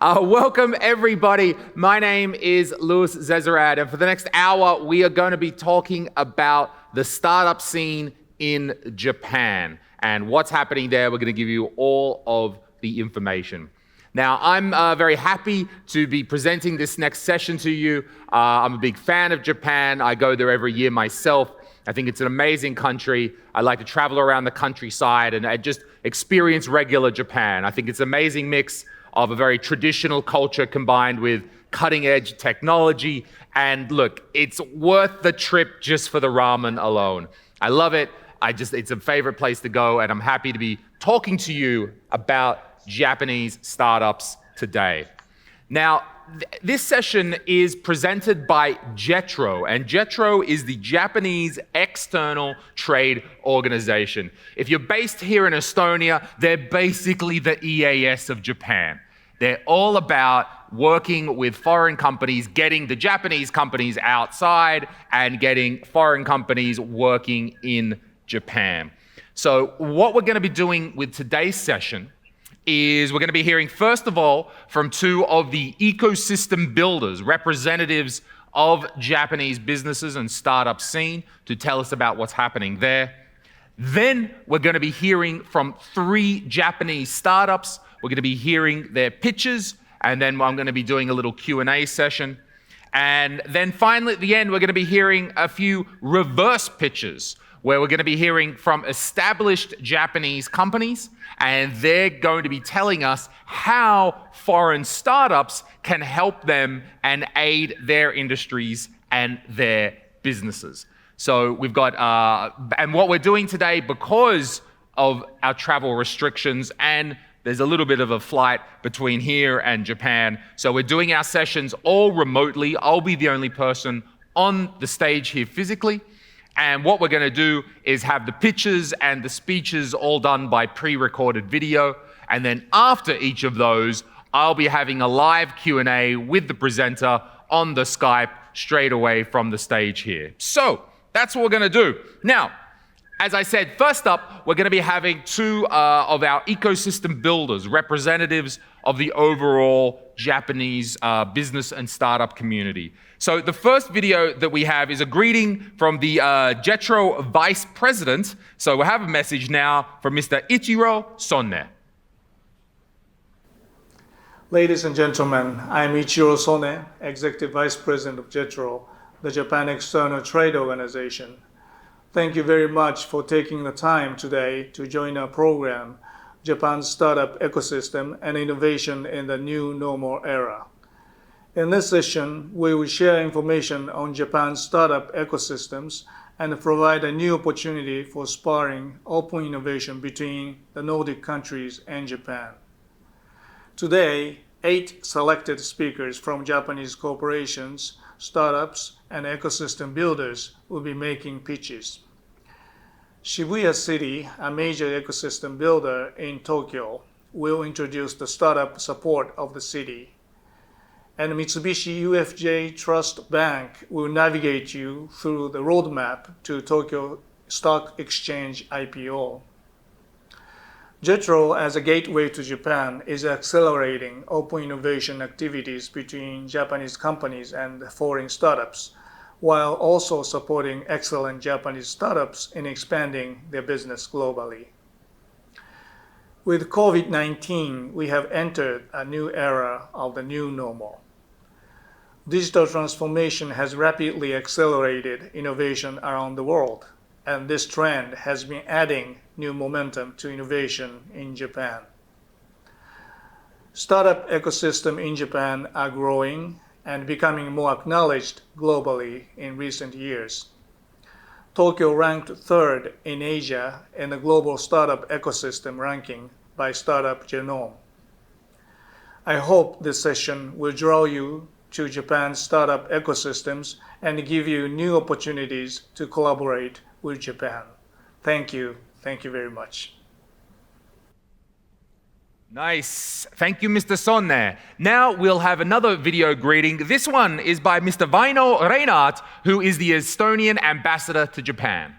Welcome everybody. My name is Louis Zezerad, and for the next hour, we are going to be talking about the startup scene in Japan and what's happening there. We're going to give you all of the information. Now, I'm very happy to be presenting this next session to you. I'm a big fan of Japan. I go there every year myself. I think it's an amazing country. I like to travel around the countryside and I just experience regular Japan. I think it's an amazing mix of a very traditional culture combined with cutting-edge technology. And look, it's worth the trip just for the ramen alone. I love it. It's a favorite place to go, and I'm happy to be talking to you about Japanese startups today. Now, this session is presented by JETRO, and JETRO is the Japanese External Trade Organization. If you're based here in Estonia, they're basically the EAS of Japan. They're all about working with foreign companies, getting the Japanese companies outside and getting foreign companies working in Japan. So what we're going to be doing with today's session is we're going to be hearing, first of all, from two of the ecosystem builders, representatives of Japanese businesses and startup scene, to tell us about what's happening there. Then we're going to be hearing from three Japanese startups. We're going to be hearing their pitches, and then I'm going to be doing a little Q&A session. And then finally, at the end, we're going to be hearing a few reverse pitches, where we're going to be hearing from established Japanese companies, and they're going to be telling us how foreign startups can help them and aid their industries and their businesses. So we've got, and what we're doing today, because of our travel restrictions, and there's a little bit of a flight between here and Japan, so we're doing our sessions all remotely. I'll be the only person on the stage here physically. And what we're going to do is have the pitches and the speeches all done by pre-recorded video. And then after each of those, I'll be having a live Q&A with the presenter on the Skype straight away from the stage here. So that's what we're going to do. Now, as I said, first up, we're going to be having two of our ecosystem builders, representatives of the overall Japanese business and startup community. So the first video that we have is a greeting from the JETRO Vice President. So we have a message now from Mr. Ichiro Sonne. Ladies and gentlemen, I'm Ichiro Sonne, Executive Vice President of JETRO, the Japan External Trade Organization. Thank you very much for taking the time today to join our program, Japan's Startup Ecosystem and Innovation in the New Normal Era. In this session, we will share information on Japan's startup ecosystems and provide a new opportunity for sparring open innovation between the Nordic countries and Japan. Today, 8 selected speakers from Japanese corporations, startups, and ecosystem builders will be making pitches. Shibuya City, a major ecosystem builder in Tokyo, will introduce the startup support of the city. And Mitsubishi UFJ Trust Bank will navigate you through the roadmap to Tokyo Stock Exchange IPO. JETRO, as a gateway to Japan, is accelerating open innovation activities between Japanese companies and foreign startups, while also supporting excellent Japanese startups in expanding their business globally. With COVID-19, we have entered a new era of the new normal. Digital transformation has rapidly accelerated innovation around the world, and this trend has been adding new momentum to innovation in Japan. Startup ecosystem in Japan are growing and becoming more acknowledged globally in recent years. Tokyo ranked 3rd in Asia in the global startup ecosystem ranking by Startup Genome. I hope this session will draw you to Japan's startup ecosystems and give you new opportunities to collaborate with Japan. Thank you. Thank you very much. Nice. Thank you, Mr. Sonne. Now we'll have another video greeting. This one is by Mr. Vaino Reinhardt, who is the Estonian ambassador to Japan.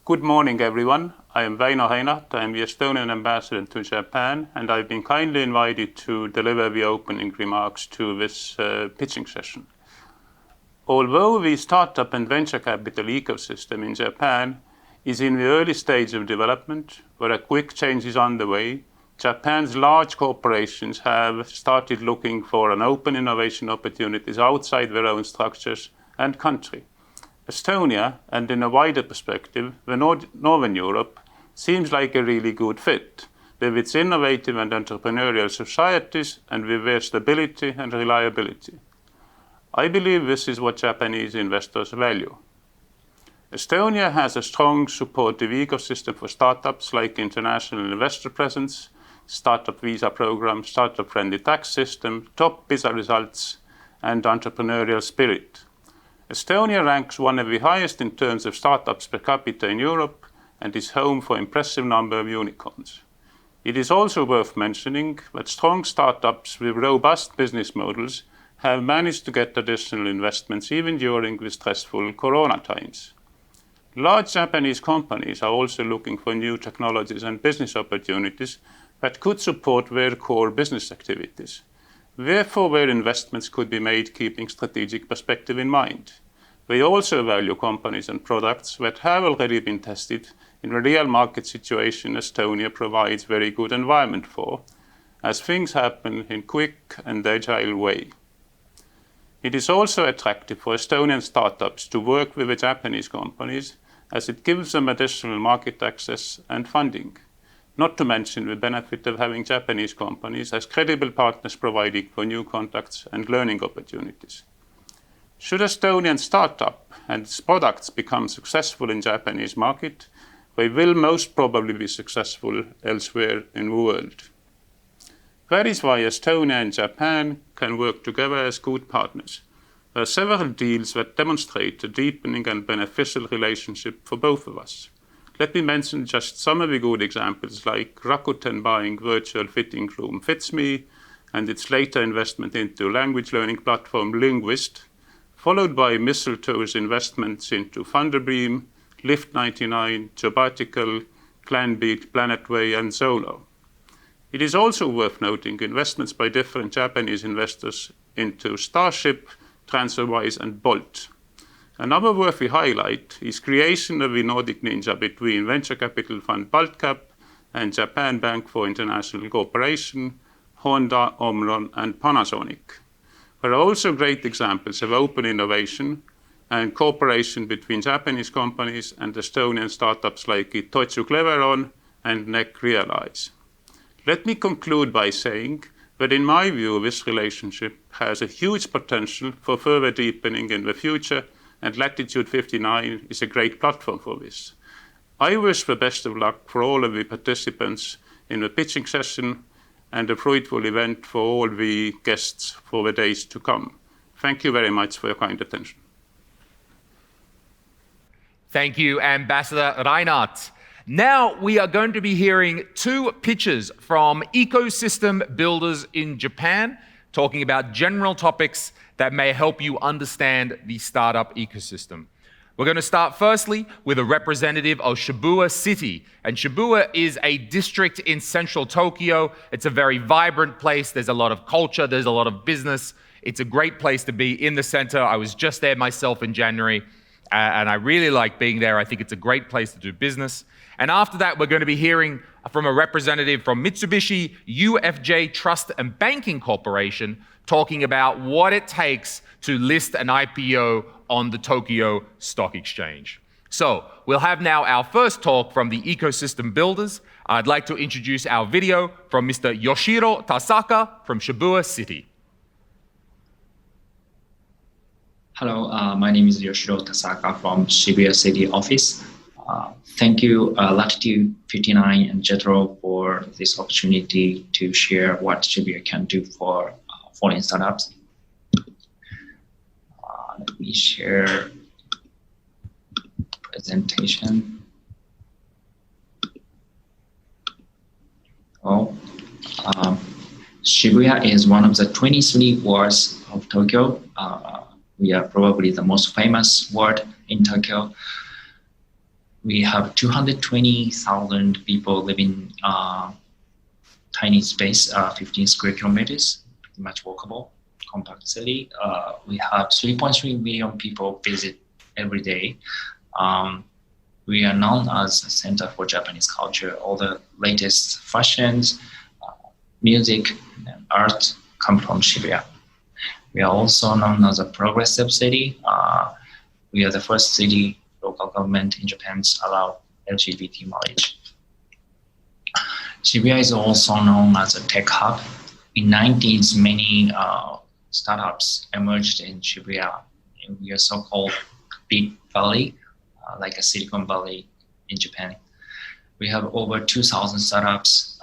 Good morning, everyone. I am Väino Heinart. I am the Estonian ambassador to Japan, and I've been kindly invited to deliver the opening remarks to this pitching session. Although the startup and venture capital ecosystem in Japan is in the early stage of development, where a quick change is underway, Japan's large corporations have started looking for an open innovation opportunities outside their own structures and country. Estonia, and in a wider perspective, the Northern Europe, seems like a really good fit, with its innovative and entrepreneurial societies and with their stability and reliability. I believe this is what Japanese investors value. Estonia has a strong supportive ecosystem for startups like international investor presence, startup visa program, startup-friendly tax system, top visa results, and entrepreneurial spirit. Estonia ranks one of the highest in terms of startups per capita in Europe and is home for an impressive number of unicorns. It is also worth mentioning that strong startups with robust business models have managed to get additional investments even during the stressful corona times. Large Japanese companies are also looking for new technologies and business opportunities that could support their core business activities. Therefore, their investments could be made keeping strategic perspective in mind. They also value companies and products that have already been tested in a real market situation Estonia provides very good environment for, as things happen in quick and agile way. It is also attractive for Estonian startups to work with the Japanese companies, as it gives them additional market access and funding. Not to mention the benefit of having Japanese companies as credible partners providing for new contacts and learning opportunities. Should Estonian startup and its products become successful in Japanese market, they will most probably be successful elsewhere in the world. That is why Estonia and Japan can work together as good partners. There are several deals that demonstrate a deepening and beneficial relationship for both of us. Let me mention just some of the good examples, like Rakuten buying virtual fitting room FitsMe and its later investment into language learning platform Linguist, followed by Mistletoe's investments into Thunderbeam, Lift99, Jobatical, Clanbeat, Planetway, and Zolo. It is also worth noting investments by different Japanese investors into Starship, TransferWise, and Bolt. Another worthy highlight is creation of the Nordic Ninja between venture capital fund BaltCap and Japan Bank for International Cooperation, Honda, Omron, and Panasonic. There are also great examples of open innovation and cooperation between Japanese companies and Estonian startups like Itochu Cleveron and NEC Realize. Let me conclude by saying that in my view, this relationship has a huge potential for further deepening in the future, and Latitude59 is a great platform for this. I wish the best of luck for all of the participants in the pitching session and a fruitful event for all the guests for the days to come. Thank you very much for your kind attention. Thank you, Ambassador Reinhardt. Now we are going to be hearing two pitches from ecosystem builders in Japan, talking about general topics that may help you understand the startup ecosystem. We're going to start firstly with a representative of Shibuya City. And Shibuya is a district in central Tokyo. It's a very vibrant place. There's a lot of culture. There's a lot of business. It's a great place to be in the center. I was just there myself in January, and I really like being there. I think it's a great place to do business. And after that, we're going to be hearing from a representative from Mitsubishi UFJ Trust and Banking Corporation, talking about what it takes to list an IPO on the Tokyo Stock Exchange. So we'll have now our first talk from the ecosystem builders. I'd like to introduce our video from Mr. Yoshiro Tasaka from Shibuya City. Hello, my name is Yoshiro Tasaka from Shibuya City office. Thank you, Latitude59 and JETRO for this opportunity to share what Shibuya can do for foreign startups. Let me share presentation. Shibuya is one of the 23 wards of Tokyo. We are probably the most famous ward in Tokyo. we have 220,000 people living tiny space, 15 square kilometers, pretty much walkable, compact city. We have 3.3 million people visit every day. We are known as a center for Japanese culture. All the latest fashions, music, and art come from Shibuya. We are also known as a progressive city. We are the first city, local government in Japan to allow LGBT marriage. Shibuya is also known as a tech hub. In 90s, many startups emerged in Shibuya. We are so-called Big Valley, like a Silicon Valley in Japan. We have over 2,000 startups,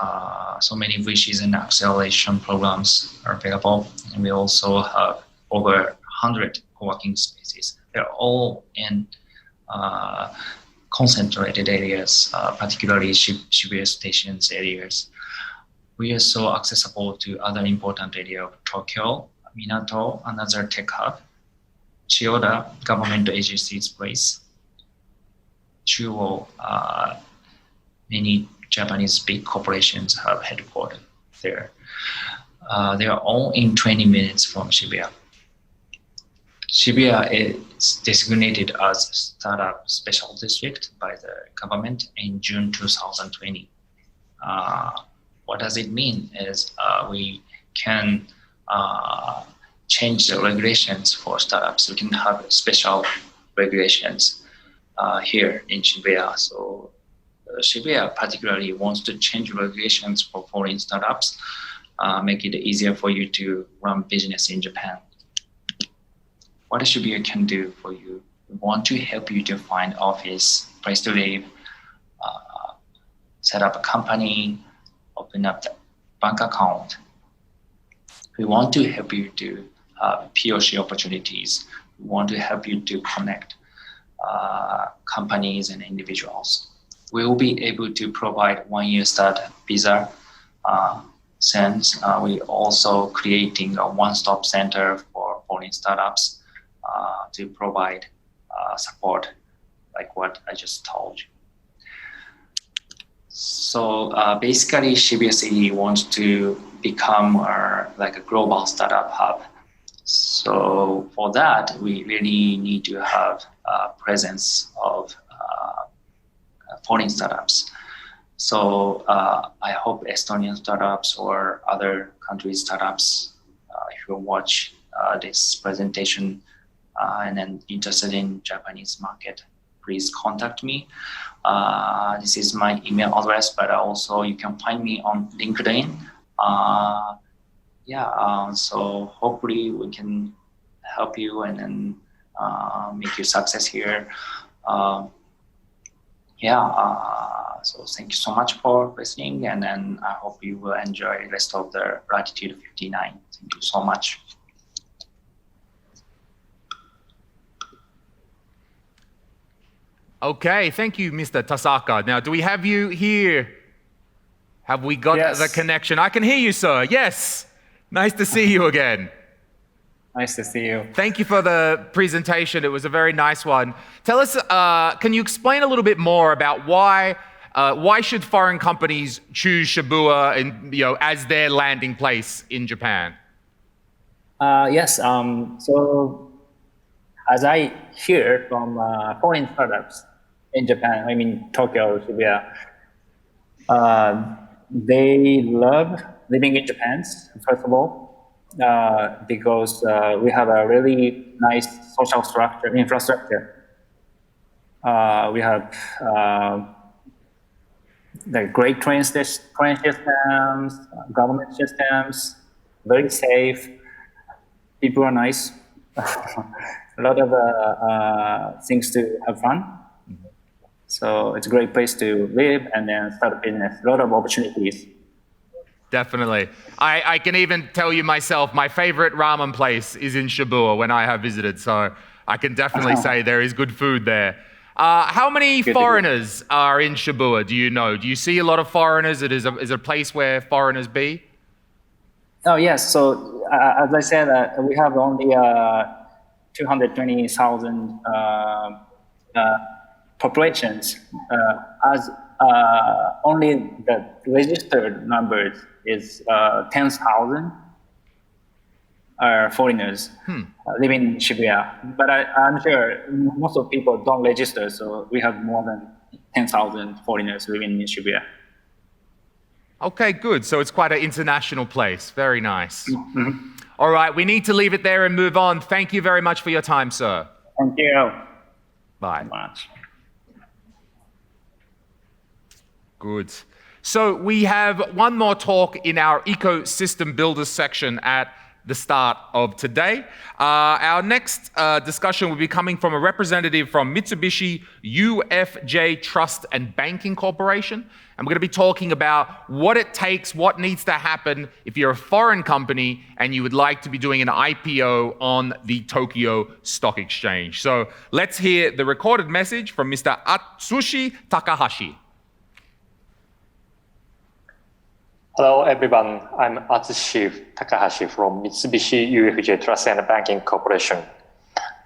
so many wishes and acceleration programs are available. And we also have over 100 co-working spaces. They're all in concentrated areas, particularly Shibuya stations areas. We are so accessible to other important areas of Tokyo, Minato, another tech hub, Chiyoda, government agencies place, Chuo, many Japanese big corporations have headquarters there. They are all in 20 minutes from Shibuya. Shibuya is designated as startup special district by the government in June 2020. What does it mean is we can change the regulations for startups. We can have special regulations here in Shibuya. So Shibuya particularly wants to change regulations for foreign startups, make it easier for you to run business in Japan. What Shibuya can do for you? We want to help you to find office, place to live, set up a company, open up the bank account. We want to help you to have POC opportunities. We want to help you to connect companies and individuals. We will be able to provide 1-year start visa. Since we also creating a one-stop center for foreign startups to provide support like what I just told you. So basically, Shibuya City wants to become like a global startup hub. So for that, we really need to have a presence of foreign startups. So I hope Estonian startups or other countries' startups, if you watch this presentation and then interested in Japanese market, please contact me. This is my email address, but also you can find me on LinkedIn. So hopefully we can help you and then make you success here. So thank you so much for listening, and then I hope you will enjoy the rest of the Latitude 59. Thank you so much. Okay, thank you, Mr. Tasaka. Now, do we have you here? Have we got the connection? I can hear you, sir. Yes. Nice to see you again. Nice to see you. Thank you for the presentation. It was a very nice one. Tell us, can you explain a little bit more about why should foreign companies choose Shabua and, as their landing place in Japan? Yes. So as I hear from foreign startups in Japan, I mean Tokyo, Shibuya, they love living in Japan, first of all, because we have a really nice social infrastructure. We have the great train systems, government systems, very safe. People are nice. A lot of things to have fun. So it's a great place to live and then start a business. A lot of opportunities. Definitely. I can even tell you myself, my favorite ramen place is in Shabua when I have visited. So I can definitely say there is good food there. How many foreigners are in Shabua? Do you know? Do you see a lot of foreigners? Is it a place where foreigners be? Oh, yes. So as I said, we have only 220,000 populations, as only the registered numbers is 10,000 foreigners living in Shibuya. But I'm sure most of people don't register, so we have more than 10,000 foreigners living in Shibuya. Okay, good. So it's quite an international place. Very nice. All right, we need to leave it there and move on. Thank you very much for your time, sir. Thank you. Bye. So much. Good. So we have one more talk in our ecosystem builders section at the start of today. Our next discussion will be coming from a representative from Mitsubishi UFJ Trust and Banking Corporation. And we're going to be talking about what it takes, what needs to happen if you're a foreign company and you would like to be doing an IPO on the Tokyo Stock Exchange. So let's hear the recorded message from Mr. Atsushi Takahashi. Hello everyone, I'm Atsushi Takahashi from Mitsubishi UFJ Trust and Banking Corporation.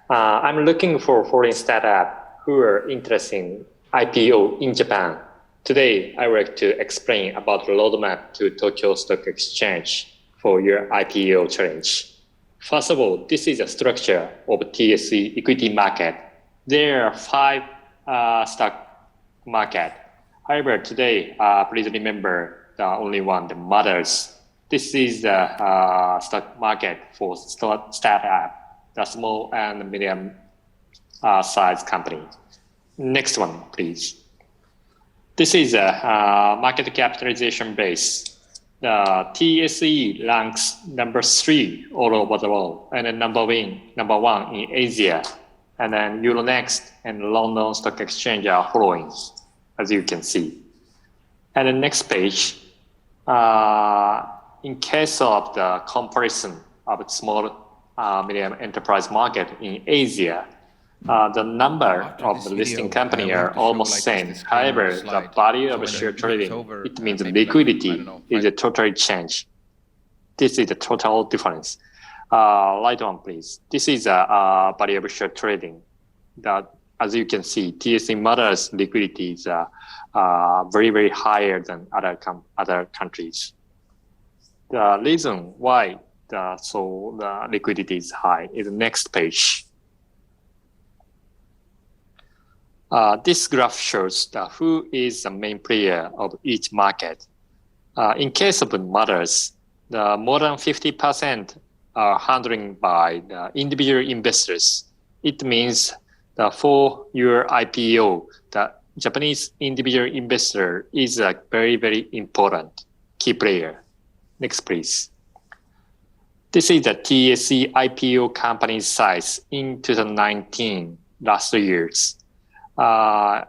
I'm looking for foreign startup who are interested in IPO in Japan. Today, I would like to explain about the roadmap to Tokyo Stock Exchange for your IPO challenge. First of all, this is a structure of TSE equity market. There are 5 stock market. However, today, please remember the only one, the mothers. This is the stock market for startup, the small and medium size company. Next one, please. This is a market capitalization base. The TSE ranks number 3 all over the world, and then number 1 in Asia. And then Euronext and London Stock Exchange are following, as you can see. And the next page, in case of the comparison of small medium enterprise market in Asia, the number of the listing company are almost same. However, the value of share trading, it means liquidity is a totally change. This is the total difference. Light one, please. This is a value of share trading. That, as you can see, TSE Motors liquidity is very, very higher than other countries. The reason why the liquidity is high is the next page. This graph shows who is the main player of each market. In case of the Mothers, the more than 50% are handled by the individual investors. It means that for your IPO, the Japanese individual investor is a very, very important key player. Next, please. This is the TSE IPO company size in 2019, last years. I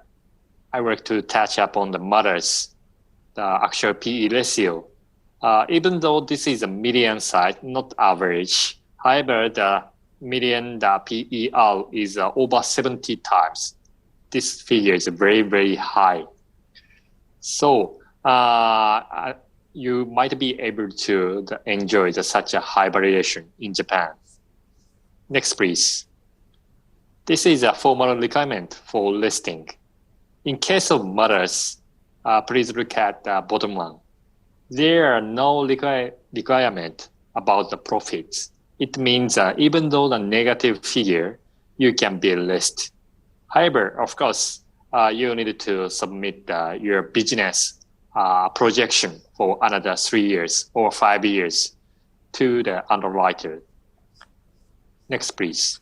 would like to touch upon the Mothers, the actual PE ratio. Even though this is a median size, not average, however, the median PER is over 70 times. This figure is very, very high. So you might be able to enjoy such a high valuation in Japan. Next, please. This is a formal requirement for listing. In case of Mothers, please look at the bottom one. There are no requirement about the profits. It means even though the negative figure, you can be listed. However, of course, you need to submit your business projection for another 3 years or 5 years to the underwriter. Next, please.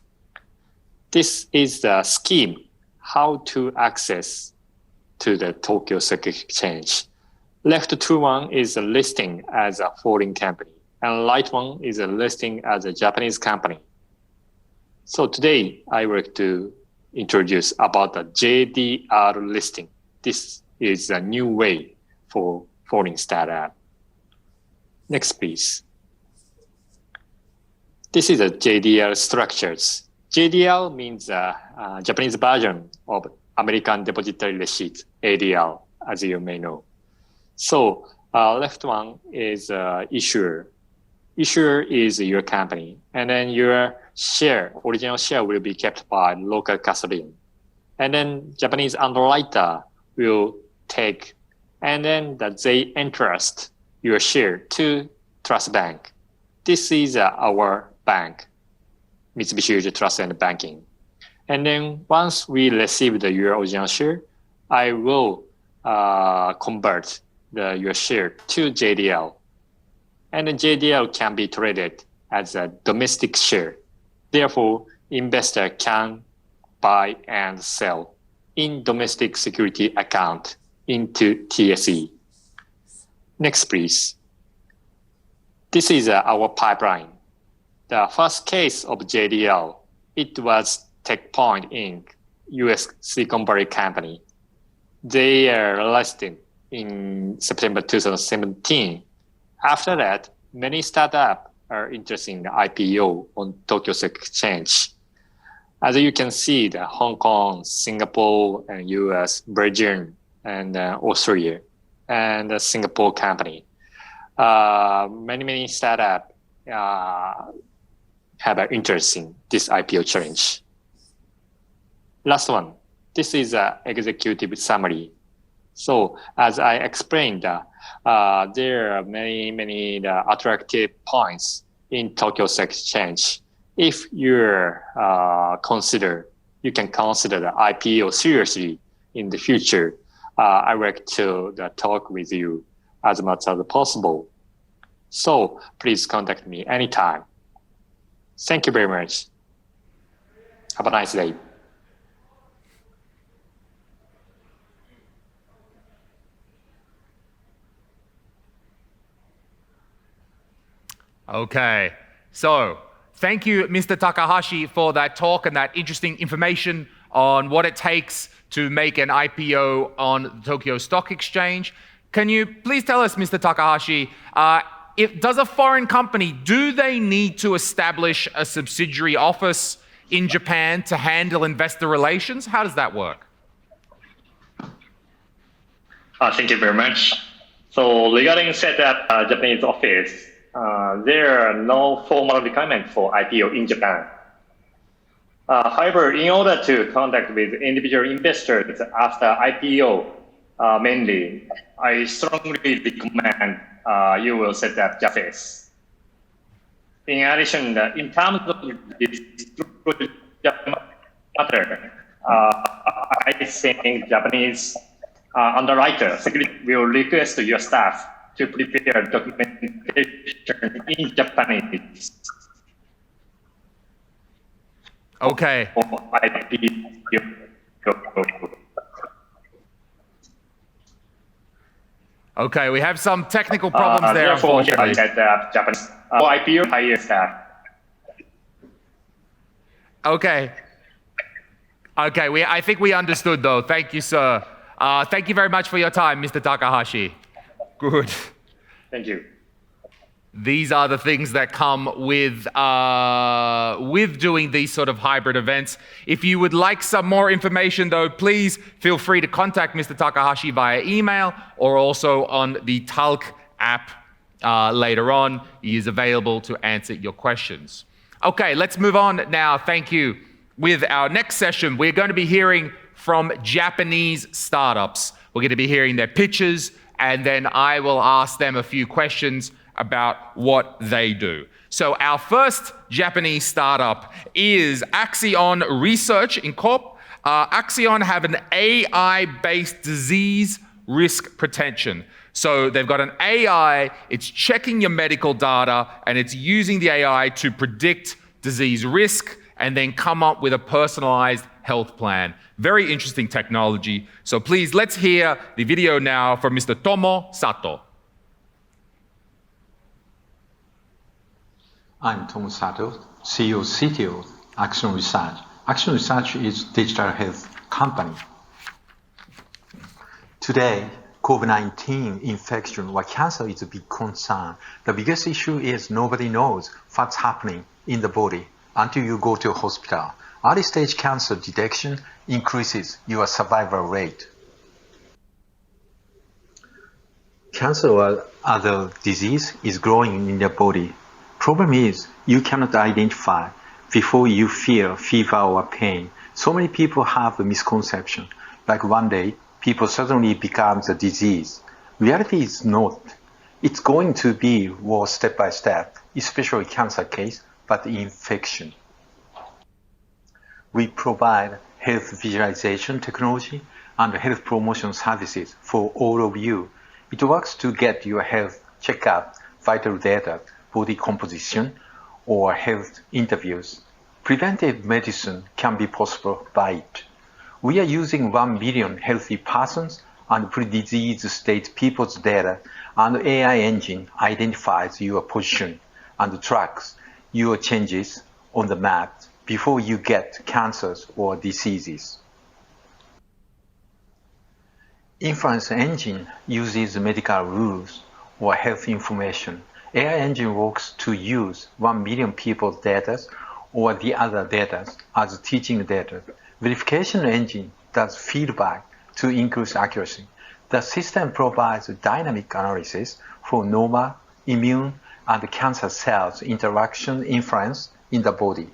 This is the scheme, how to access to the Tokyo Stock Exchange. Left two one is a listing as a foreign company, and right one is a listing as a Japanese company. So today, I would like to introduce about the JDR listing. This is a new way for foreign startup. Next, please. This is a JDR structures. JDR means Japanese version of American Depository Receipt, ADR, as you may know. So left one is issuer. Issuer is your company, and then your share, original share will be kept by local custodian. and then Japanese underwriter will take, and then they entrust your share to Trust Bank. This is our bank, Mitsubishi UFJ Trust and Banking. And then once we receive your original share, I will convert your share to JDL. And then JDL can be traded as a domestic share. Therefore, investor can buy and sell in domestic security account into TSE. Next, please. This is our pipeline. The first case of JDL, it was TechPoint Inc., US Silicon Valley company. They are listed in September 2017. After that, many startups are interested in the IPO on Tokyo Stock Exchange. As you can see, the Hong Kong, Singapore, and US, Virgin, and Australia, and the Singapore company. Many startups have an interest in this IPO challenge. Last one. This is an executive summary. So as I explained, there are many attractive points in Tokyo Stock Exchange. If you can consider the IPO seriously in the future, I would like to talk with you as much as possible. So please contact me anytime. Thank you very much. Have a nice day. Okay, so thank you, Mr. Takahashi, for that talk and that interesting information on what it takes to make an IPO on the Tokyo Stock Exchange. Can you please tell us, Mr. Takahashi, does a foreign company, do they need to establish a subsidiary office in Japan to handle investor relations? How does that work? Thank you very much. So regarding set up Japanese office, there are no formal requirements for IPO in Japan. However, in order to contact with individual investors after IPO, mainly, I strongly recommend you will set up JAFES. In addition, in terms of this matter, I think Japanese underwriter will request your staff to prepare documentation in Japanese. Okay. Okay, we have some technical problems there, unfortunately. Japanese IPO hire staff. Okay. Okay, I think we understood though. Thank you, sir. Thank you very much for your time, Mr. Takahashi. Good. Thank you. These are the things that come with doing these sort of hybrid events. If you would like some more information though, please feel free to contact Mr. Takahashi via email or also on the Talk app later on. He is available to answer your questions. Okay, let's move on now. Thank you. With our next session, we're going to be hearing from Japanese startups. We're going to be hearing their pitches, and then I will ask them a few questions about what they do. So our first Japanese startup is Axion Research Inc. Axion have an AI-based disease risk prevention. So they've got an AI, it's checking your medical data, and it's using the AI to predict disease risk and then come up with a personalized health plan. Very interesting technology. So please, let's hear the video now from Mr. Tomo Sato. I'm Tomo Sato, CEO, CTO, Axion Research. Axion Research is a digital health company. Today, COVID-19 infection or cancer is a big concern. The biggest issue is nobody knows what's happening in the body until you go to a hospital. Early stage cancer detection increases your survival rate. Cancer or other disease is growing in your body. Problem is, you cannot identify before you feel fever or pain. So many people have a misconception, like one day people suddenly become the disease. Reality is not. It's going to be worse step by step, especially cancer case, but infection. We provide health visualization technology and health promotion services for all of you. It works to get your health checkup, vital data, body composition, or health interviews. Preventive medicine can be possible by it. We are using 1 million healthy persons and pre-disease state people's data, and AI engine identifies your position and tracks your changes on the map before you get cancers or diseases. Inference engine uses medical rules or health information. AI engine works to use 1 million people's data or the other data as teaching data. Verification engine does feedback to increase accuracy. The system provides dynamic analysis for normal, immune, and cancer cells interaction inference in the body.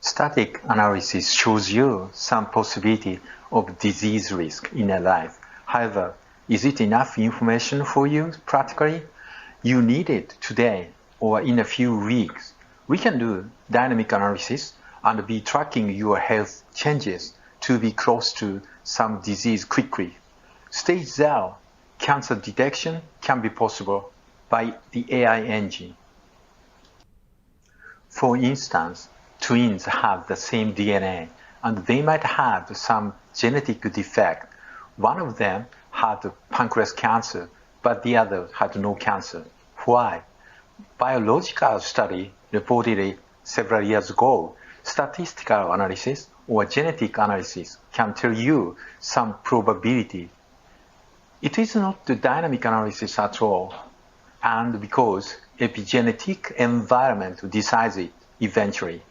Static analysis shows you some possibility of disease risk in a life. However, is it enough information for you practically? You need it today or in a few weeks. We can do dynamic analysis and be tracking your health changes to be close to some disease quickly. Stage 0 cancer detection can be possible by the AI engine. For instance, twins have the same DNA and they might have some genetic defect. One of them had pancreas cancer, but the other had no cancer. Why? Biological study reported several years ago, statistical analysis or genetic analysis can tell you some probability. It is not the dynamic analysis at all, and because epigenetic environment decides it eventually.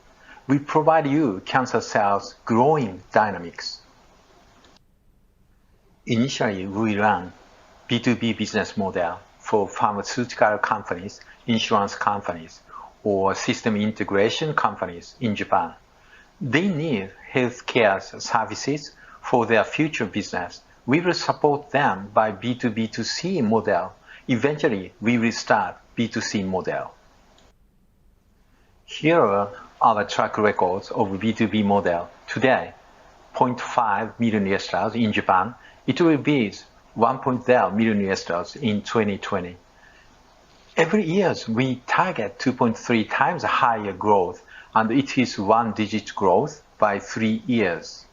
We provide you cancer cells growing dynamics. Initially, we ran B2B business model for pharmaceutical companies, insurance companies, or system integration companies in Japan. They need healthcare services for their future business. We will support them by B2B2C model. Eventually, we will start B2C model. Here are our track records of B2B model. Today, 0.5 million US in Japan. It will be 1.0 million US in 2020. Every year, we target 2.3 times higher growth, and it is 1-digit growth by 3 years.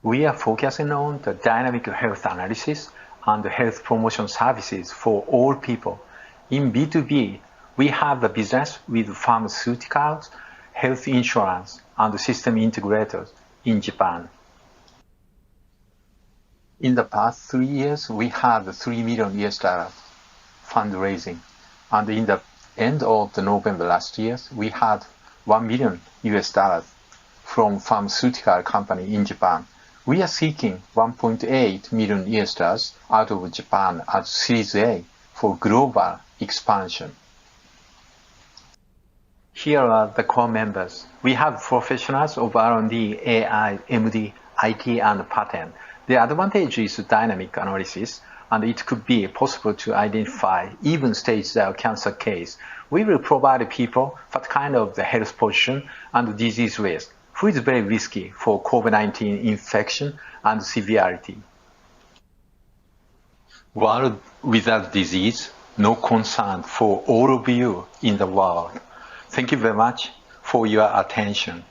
We are focusing on the dynamic health analysis and health promotion services for all people. In B2B, we have the business with pharmaceuticals, health insurance, and system integrators in Japan. In the past 3 years, we had $3 million US fundraising, and in the end of November last year, we had $1 million US from pharmaceutical company in Japan. We are seeking 1.8 million US out of Japan as Series A for global expansion. Here are the core members. We have professionals of R&D, AI, MD, IT, and patent. The advantage is dynamic analysis, and it could be possible to identify even stage 0 cancer case. We will provide people what kind of the health position and disease risk, who is very risky for COVID-19 infection and severity. World without disease, no concern for all of you in the world. Thank you very much for your attention.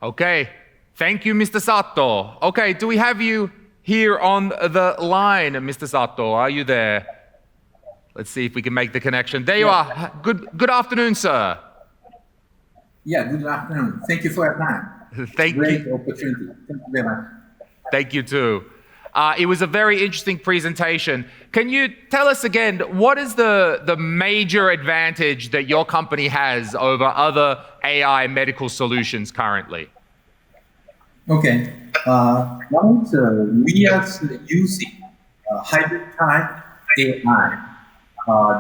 Okay, thank you, Mr. Sato. Okay, do we have you here on the line, Mr. Sato? Are you there? Let's see if we can make the connection. There you are. Good afternoon, sir. Yeah, good afternoon. Thank you for your time. Great opportunity. Thank you very much. Thank you too. It was a very interesting presentation. Can you tell us again, what is the major advantage that your company has over other AI medical solutions currently? Okay. One is we are using hybrid type AI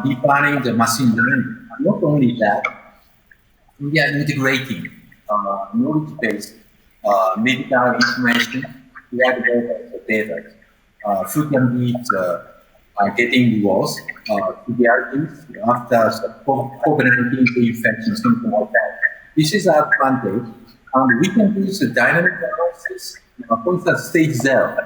deep learning, the machine learning. Not only that, we are integrating knowledge-based medical information, data, who can be getting worse severities after COVID-19 infection, something like that. This is our advantage. We can use the dynamic analysis, for instance, stage 0.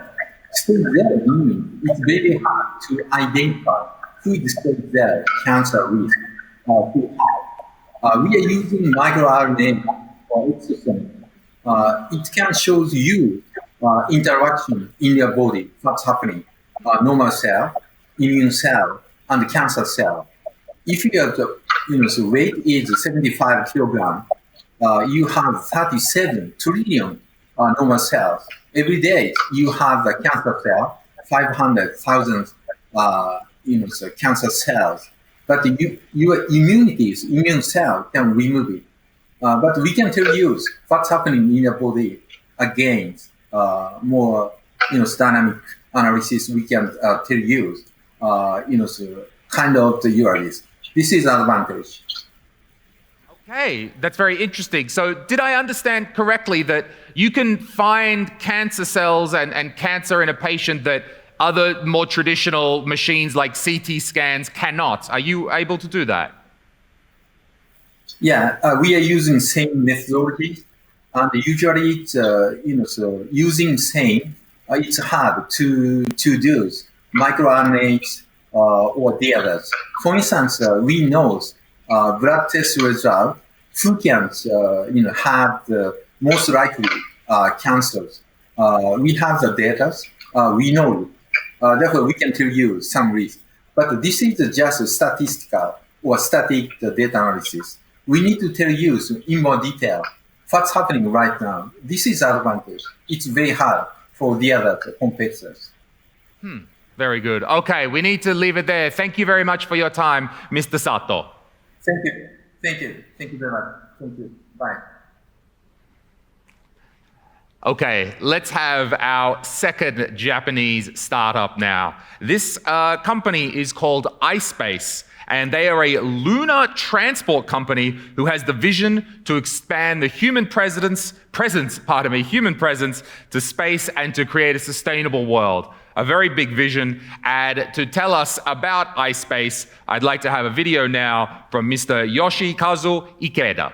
Stage 0 means it's very hard to identify who is stage 0 cancer risk too high. We are using microRNA for exosome. It can show you interaction in your body, what's happening, normal cell, immune cell, and cancer cell. If your the weight is 75 kilogram, you have 37 trillion normal cells. Every day you have the cancer cell, 500,000 cancer cells. But your immune cell can remove it. But we can tell you what's happening in your body against more dynamic analysis. We can tell you kind of the URLs. This is an advantage. Okay, that's very interesting. So did I understand correctly that you can find cancer cells and cancer in a patient that other more traditional machines like CT scans cannot? Are you able to do that? Yeah, we are using same methodology, and usually it's, using same, it's hard to do microRNAs or the others. For instance, we know blood test result who can have the most likely cancers. We have the data, we know it. Therefore, we can tell you some risk. But this is just a statistical or static data analysis. We need to tell you in more detail what's happening right now. This is advantage. It's very hard for the other competitors. Very good. Okay, we need to leave it there. Thank you very much for your time, Mr. Sato. Thank you. Thank you. Thank you very much. Thank you. Bye. Okay, let's have our second Japanese startup now. This company is called iSpace, and they are a lunar transport company who has the vision to expand the human presence to space and to create a sustainable world. A very big vision. And to tell us about iSpace, I'd like to have a video now from Mr. Yoshikazu Ikeda.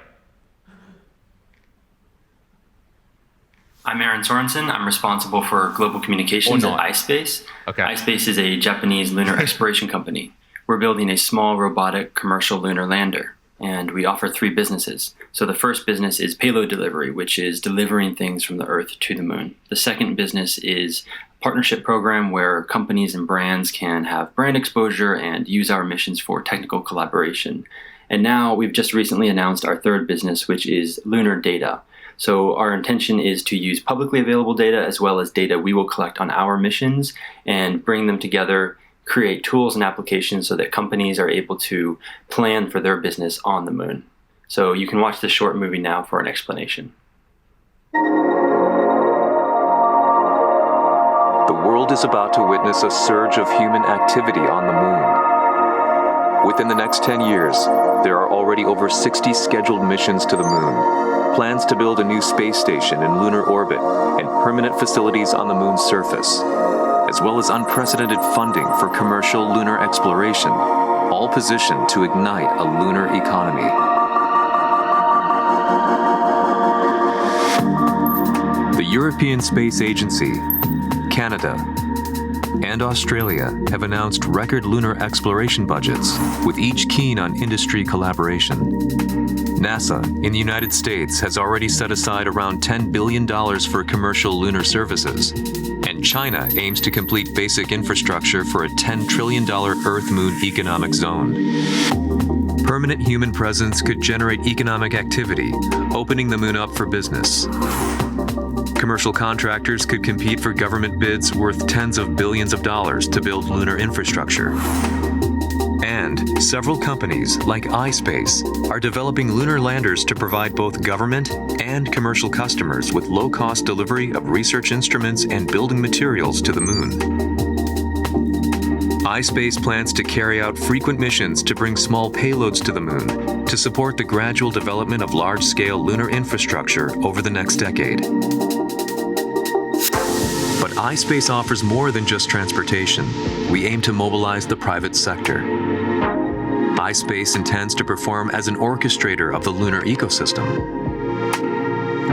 I'm Aaron Sorensen. I'm responsible for global communications at iSpace. Okay. iSpace is a Japanese lunar exploration company. We're building a small robotic commercial lunar lander, and we offer 3 businesses. So the first business is payload delivery, which is delivering things from the Earth to the moon. The second business is a partnership program where companies and brands can have brand exposure and use our missions for technical collaboration. And now we've just recently announced our third business, which is lunar data. So our intention is to use publicly available data as well as data we will collect on our missions and bring them together, create tools and applications so that companies are able to plan for their business on the moon. So you can watch this short movie now for an explanation. The world is about to witness a surge of human activity on the moon. Within the next 10 years, there are already over 60 scheduled missions to the moon, plans to build a new space station in lunar orbit, and permanent facilities on the moon's surface, as well as unprecedented funding for commercial lunar exploration, all positioned to ignite a lunar economy. The European Space Agency, Canada, and Australia have announced record lunar exploration budgets, with each keen on industry collaboration. NASA in the United States has already set aside around $10 billion for commercial lunar services, and China aims to complete basic infrastructure for a $10 trillion Earth-Moon economic zone. Permanent human presence could generate economic activity, opening the moon up for business. Commercial contractors could compete for government bids worth tens of billions of dollars to build lunar infrastructure. And several companies, like iSpace, are developing lunar landers to provide both government and commercial customers with low-cost delivery of research instruments and building materials to the moon. iSpace plans to carry out frequent missions to bring small payloads to the moon to support the gradual development of large-scale lunar infrastructure over the next decade. But iSpace offers more than just transportation. We aim to mobilize the private sector. iSpace intends to perform as an orchestrator of the lunar ecosystem.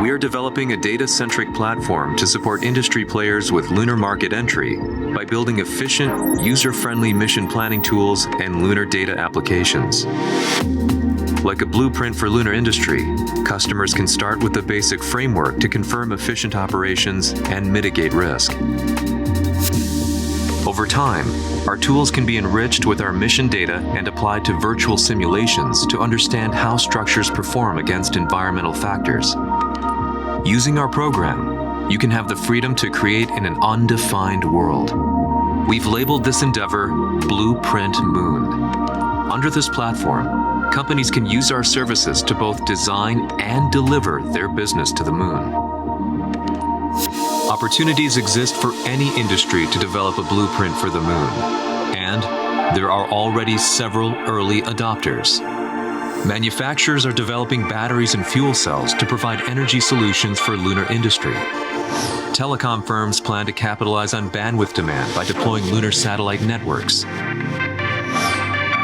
We are developing a data-centric platform to support industry players with lunar market entry by building efficient, user-friendly mission planning tools and lunar data applications. Like a blueprint for lunar industry, customers can start with the basic framework to confirm efficient operations and mitigate risk. Over time, our tools can be enriched with our mission data and applied to virtual simulations to understand how structures perform against environmental factors. Using our program, you can have the freedom to create in an undefined world. We've labeled this endeavor Blueprint Moon. Under this platform, companies can use our services to both design and deliver their business to the moon. Opportunities exist for any industry to develop a blueprint for the moon, and there are already several early adopters. Manufacturers are developing batteries and fuel cells to provide energy solutions for lunar industry. Telecom firms plan to capitalize on bandwidth demand by deploying lunar satellite networks.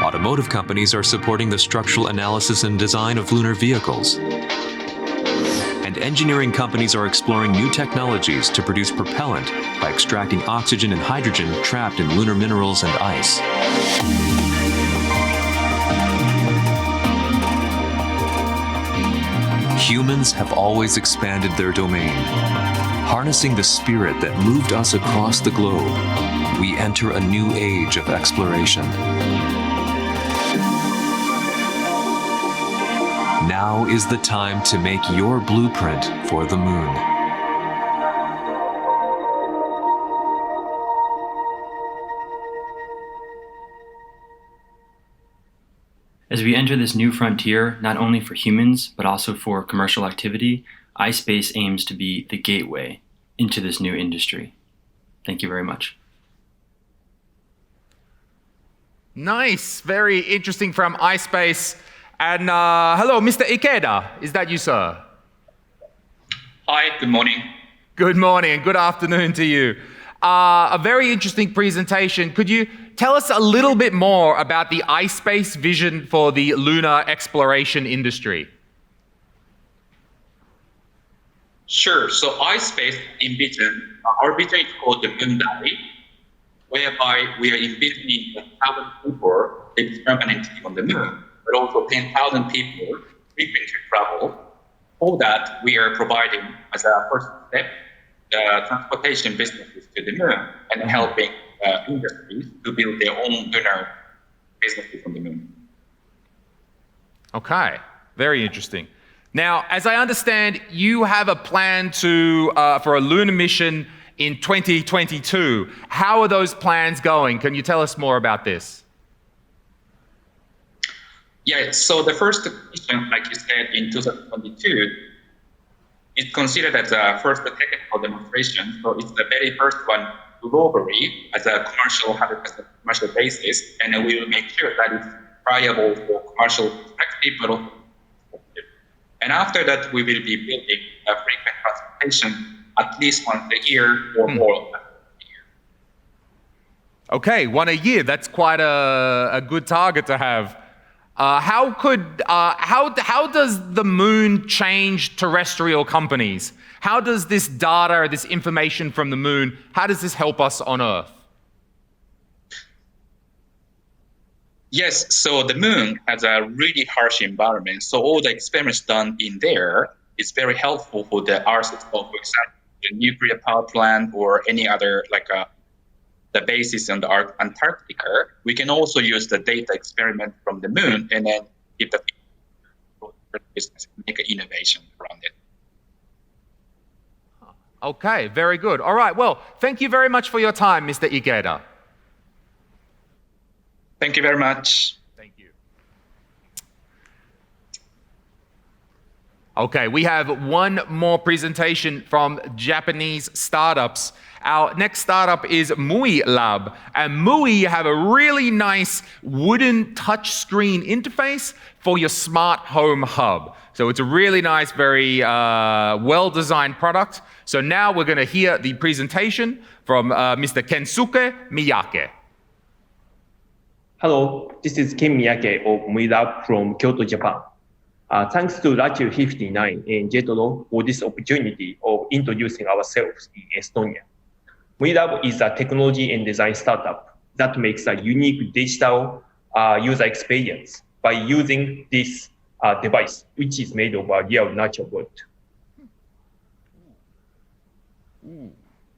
Automotive companies are supporting the structural analysis and design of lunar vehicles. And engineering companies are exploring new technologies to produce propellant by extracting oxygen and hydrogen trapped in lunar minerals and ice. Humans have always expanded their domain. Harnessing the spirit that moved us across the globe, we enter a new age of exploration. Now is the time to make your blueprint for the moon. As we enter this new frontier, not only for humans, but also for commercial activity, iSpace aims to be the gateway into this new industry. Thank you very much. Nice, very interesting from iSpace. And hello, Mr. Ikeda, is that you, sir? Hi, good morning. Good morning and good afternoon to you. A very interesting presentation. Could you tell us a little bit more about the iSpace vision for the lunar exploration industry? Sure. So iSpace envision, our vision is called the Moon Valley, whereby we are envisioning 1,000 people live permanently on the moon, but also 10,000 people frequently travel. For that, we are providing, as a first step, transportation businesses to the moon and helping industries to build their own lunar businesses on the moon. Okay, very interesting. Now, as I understand, you have a plan to for a lunar mission in 2022. How are those plans going? Can you tell us more about this? Yeah, so the first mission, like you said, in 2022, is considered as a first technical demonstration. So it's the very first one globally as a commercial 100% commercial basis, and we will make sure that it's viable for commercial perspective, but also and after that, we will be building a frequent transportation at least once a year or more. Okay, one a year. That's quite a good target to have. How does the moon change terrestrial companies? How does this data, this information from the moon, how does this help us on Earth? Yes, so the moon has a really harsh environment. So all the experiments done in there is very helpful for the Earth itself. For example, the nuclear power plant or any other the basis on the Antarctica. We can also use the data experiment from the moon and then give the business make an innovation around it. Okay, very good. All right, well, thank you very much for your time, Mr. Ikeda. Thank you very much. Thank you. Okay, we have one more presentation from Japanese startups. Our next startup is Mui Lab. And Mui have a really nice wooden touchscreen interface for your smart home hub. So it's a really nice, very well-designed product. So now we're going to hear the presentation from Mr. Kensuke Miyake. Hello, this is Ken Miyake of Mui Lab from Kyoto, Japan. Thanks to Latitude 59 and JETRO for this opportunity of introducing ourselves in Estonia. Mui Lab is a technology and design startup that makes a unique digital user experience by using this device, which is made of a real natural wood.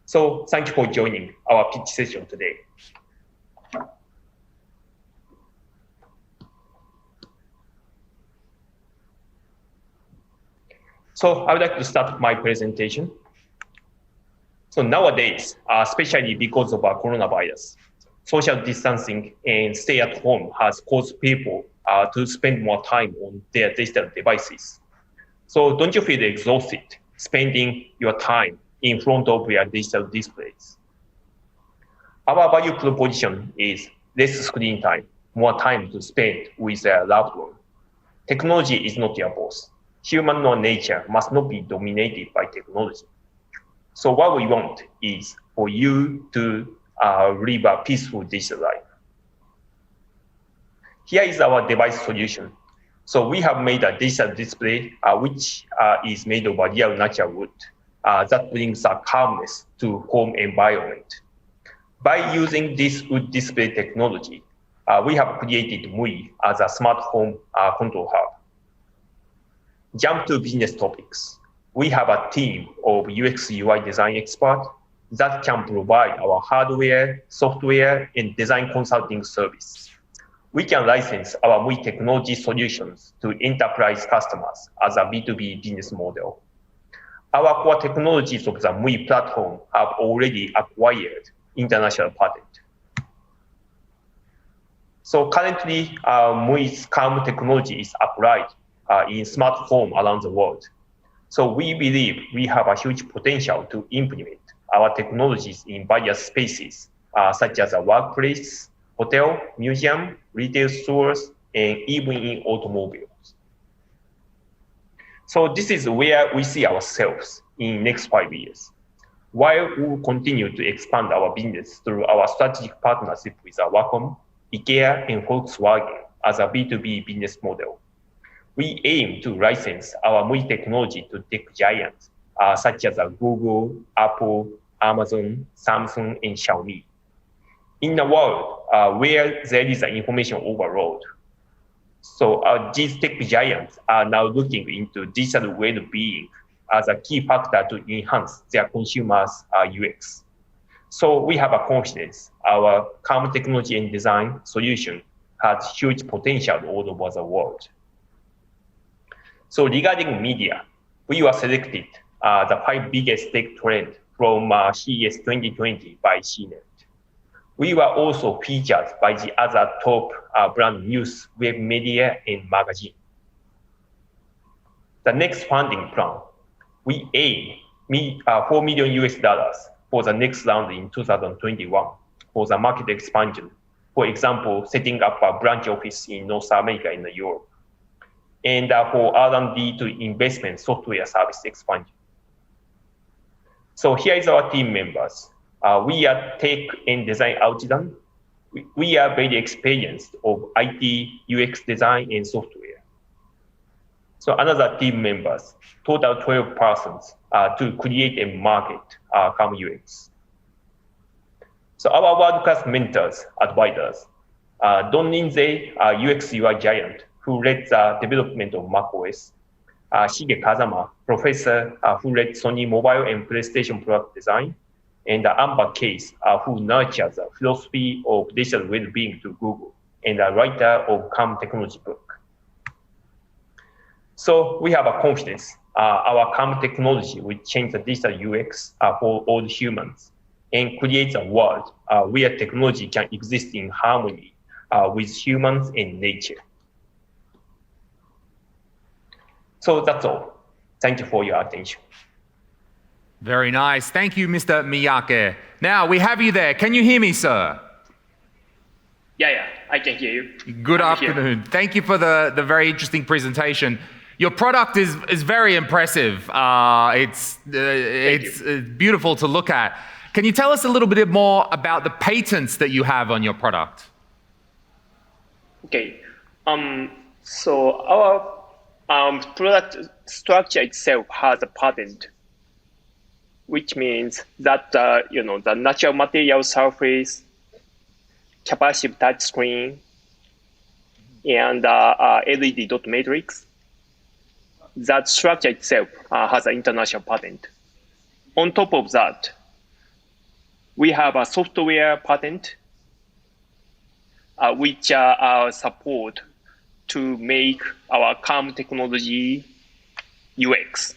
So thank you for joining our pitch session today. So I would like to start my presentation. So nowadays, especially because of coronavirus, social distancing and stay at home has caused people to spend more time on their digital devices. So don't you feel exhausted spending your time in front of your digital displays? Our value proposition is less screen time, more time to spend with a loved one. Technology is not your boss. Human nature must not be dominated by technology. So what we want is for you to live a peaceful digital life. Here is our device solution. So we have made a digital display which is made of a real natural wood that brings a calmness to home environment. By using this wood display technology, we have created Mui as a smart home control hub. Jump to business topics. We have a team of UX UI design experts that can provide our hardware, software, and design consulting service. We can license our Mui technology solutions to enterprise customers as a B2B business model. Our core technologies of the Mui platform have already acquired international patent. So currently, Mui's calm technology is applied in smart home around the world. So we believe we have a huge potential to implement our technologies in various spaces, such as a workplace, hotel, museum, retail stores, and even in automobiles. So this is where we see ourselves in next 5 years. While we will continue to expand our business through our strategic partnership with Wacom, IKEA, and Volkswagen as a B2B business model, we aim to license our Mui technology to tech giants such as Google, Apple, Amazon, Samsung, and Xiaomi. In a world where there is an information overload, so these tech giants are now looking into digital well-being as a key factor to enhance their consumers' UX. So we have a confidence our calm technology and design solution has huge potential all over the world. So regarding media, we were selected the 5 biggest tech trends from CES 2020 by CNET. We were also featured by the other top brand news, web media, and magazine. The next funding plan, we aim $4 million for the next round in 2021 for the market expansion. For example, setting up a branch office in North America and Europe. And for R&D to investment software service expansion. So here is our team members. We are tech and design artisan. We are very experienced of IT, UX design, and software. So another team members, total 12 persons to create and market calm UX. So our world-class mentors, advisors, Don Lindsay, UX UI giant, who led the development of macOS, Shige Kazama, professor who led Sony mobile and PlayStation product design, and Amber Case, who nurtures the philosophy of digital well-being to Google, and a writer of Calm Technology book. So we have a confidence our Calm technology will change the digital UX for all humans and create a world where technology can exist in harmony with humans and nature. So that's all. Thank you for your attention. Very nice. Thank you, Mr. Miyake. Now, we have you there. Can you hear me, sir? Yeah, I can hear you. Good afternoon. Thank you for the very interesting presentation. Your product is very impressive. It's beautiful to look at. Can you tell us a little bit more about the patents that you have on your product? Okay. So our product structure itself has a patent, which means that the natural material surface, capacitive touchscreen, and LED dot matrix. That structure itself has an international patent. On top of that, we have a software patent, which support to make our CAM technology UX.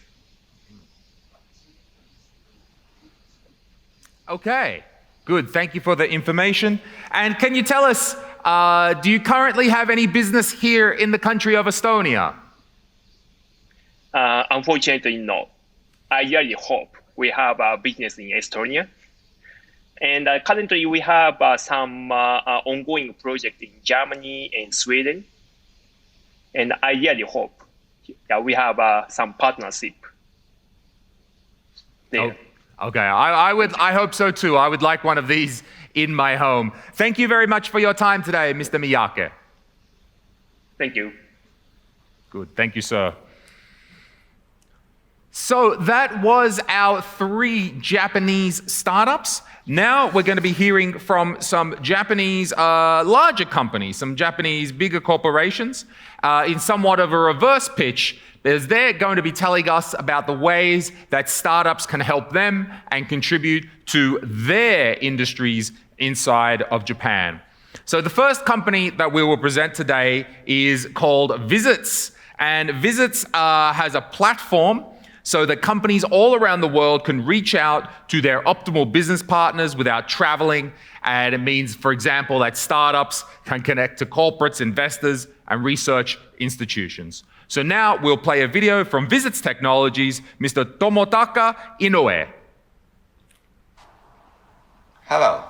Okay, good. Thank you for the information. And can you tell us, do you currently have any business here in the country of Estonia? Unfortunately, no. I really hope we have a business in Estonia. And currently, we have some ongoing project in Germany and Sweden. And I really hope we have some partnership there. Oh, okay, I hope so too. I would like one of these in my home. Thank you very much for your time today, Mr. Miyake. Thank you. Good, thank you, sir. So that was our 3 Japanese startups. Now we're going to be hearing from some Japanese larger companies, some Japanese bigger corporations in somewhat of a reverse pitch, as they're going to be telling us about the ways that startups can help them and contribute to their industries inside of Japan. So the first company that we will present today is called Visits. And Visits has a platform so that companies all around the world can reach out to their optimal business partners without traveling. And it means, for example, that startups can connect to corporates, investors, and research institutions. So now we'll play a video from Visits Technologies, Mr. Tomotaka Inoue. Hello,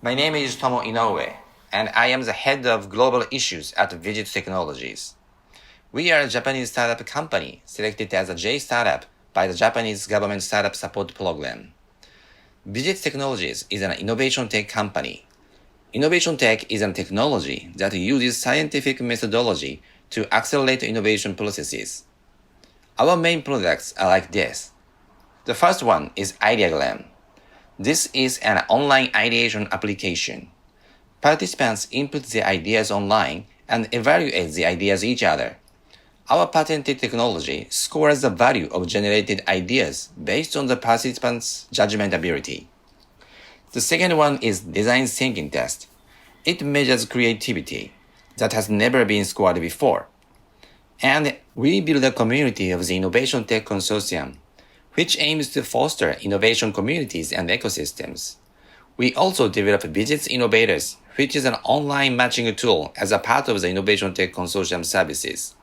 my name is Tomo Inoue, and I am the head of global issues at Visits Technologies. We are a Japanese startup company selected as a J startup by the Japanese government startup support program. Visits Technologies is an innovation tech company. Innovation tech is a technology that uses scientific methodology to accelerate innovation processes. Our main products are like this. The first one is Ideagram. This is an online ideation application. Participants input their ideas online and evaluate the ideas each other. Our patented technology scores the value of generated ideas based on the participants' judgment ability. The second one is Design Thinking Test. It measures creativity that has never been scored before. And we build a community of the Innovation Tech Consortium, which aims to foster innovation communities and ecosystems. We also develop Visits Innovators, which is an online matching tool as a part of the Innovation Tech Consortium services.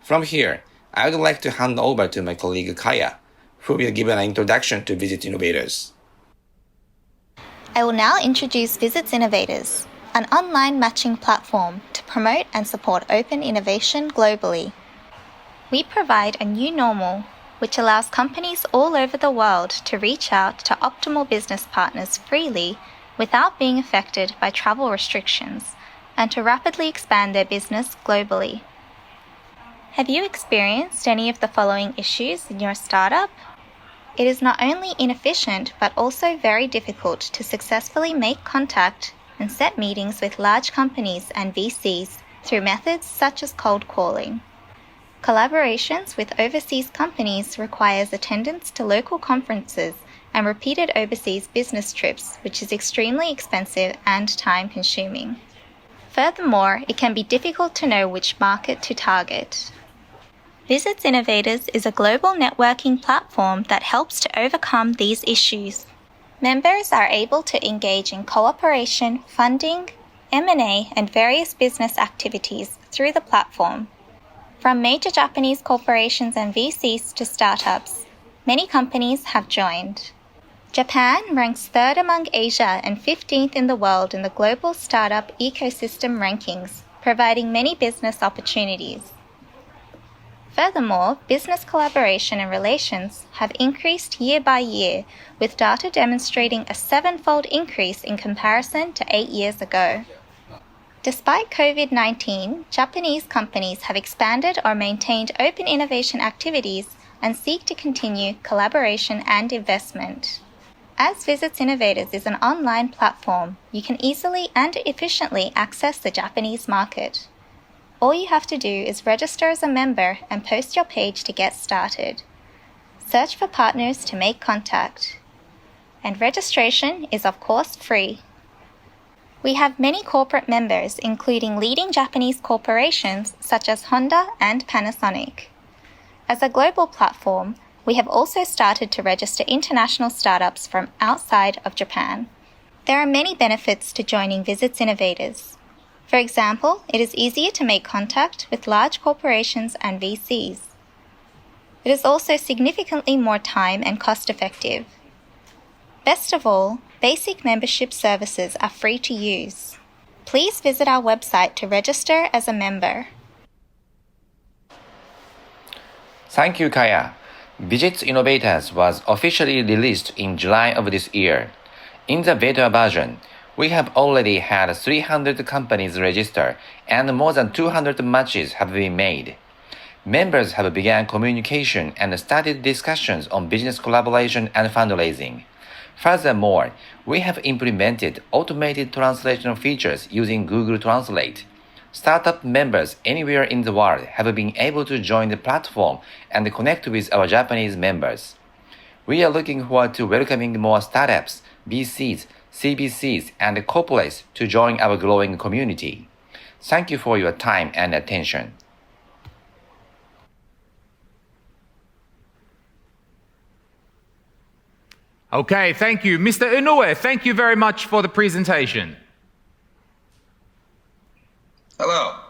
From here, I would like to hand over to my colleague Kaya, who will give an introduction to Visits Innovators. I will now introduce Visits Innovators, an online matching platform to promote and support open innovation globally. We provide a new normal which allows companies all over the world to reach out to optimal business partners freely without being affected by travel restrictions and to rapidly expand their business globally. Have you experienced any of the following issues in your startup? It is not only inefficient but also very difficult to successfully make contact and set meetings with large companies and VCs through methods such as cold calling. Collaborations with overseas companies requires attendance to local conferences and repeated overseas business trips, which is extremely expensive and time-consuming. Furthermore, it can be difficult to know which market to target. Visits Innovators is a global networking platform that helps to overcome these issues. Members are able to engage in cooperation, funding, M&A, and various business activities through the platform. From major Japanese corporations and VCs to startups, Many companies have joined. Japan ranks 3rd among Asia and 15th in the world in the global startup ecosystem rankings, providing many business opportunities. Furthermore, business collaboration and relations have increased year by year, with data demonstrating a 7-fold increase in comparison to 8 years ago. Despite COVID-19, Japanese companies have expanded or maintained open innovation activities and seek to continue collaboration and investment. As Visits Innovators is an online platform, you can easily and efficiently access the Japanese market. All you have to do is register as a member and post your page to get started. Search for partners to make contact. And registration is of course free. We have many corporate members, including leading Japanese corporations such as Honda and Panasonic. As a global platform, we have also started to register international startups from outside of Japan. There are many benefits to joining Visits Innovators. For example, it is easier to make contact with large corporations and VCs. It is also significantly more time and cost-effective. Best of all, basic membership services are free to use. Please visit our website to register as a member. Thank you, Kaya. Visits Innovators was officially released in July of this year. In the beta version, we have already had 300 companies register and more than 200 matches have been made. Members have begun communication and started discussions on business collaboration and fundraising. Furthermore, we have implemented automated translation features using Google Translate. Startup members anywhere in the world have been able to join the platform and connect with our Japanese members. We are looking forward to welcoming more startups, VCs, CBCs, and corporates to join our growing community. Thank you for your time and attention. Okay, thank you. Mr. Inoue, thank you very much for the presentation. Hello.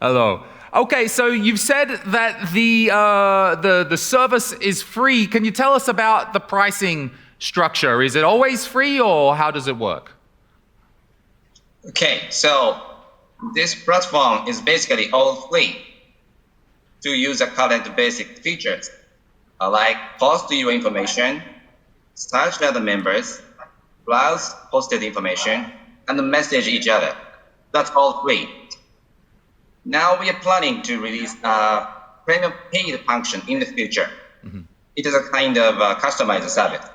Hello. Okay, so you've said that the service is free. Can you tell us about the pricing structure? Is it always free or how does it work? Okay, so this platform is basically all free to use the current basic features, like post your information, search other members, browse posted information, and message each other. That's all free. Now we are planning to release a premium paid function in the future. Mm-hmm. It is a kind of customized service.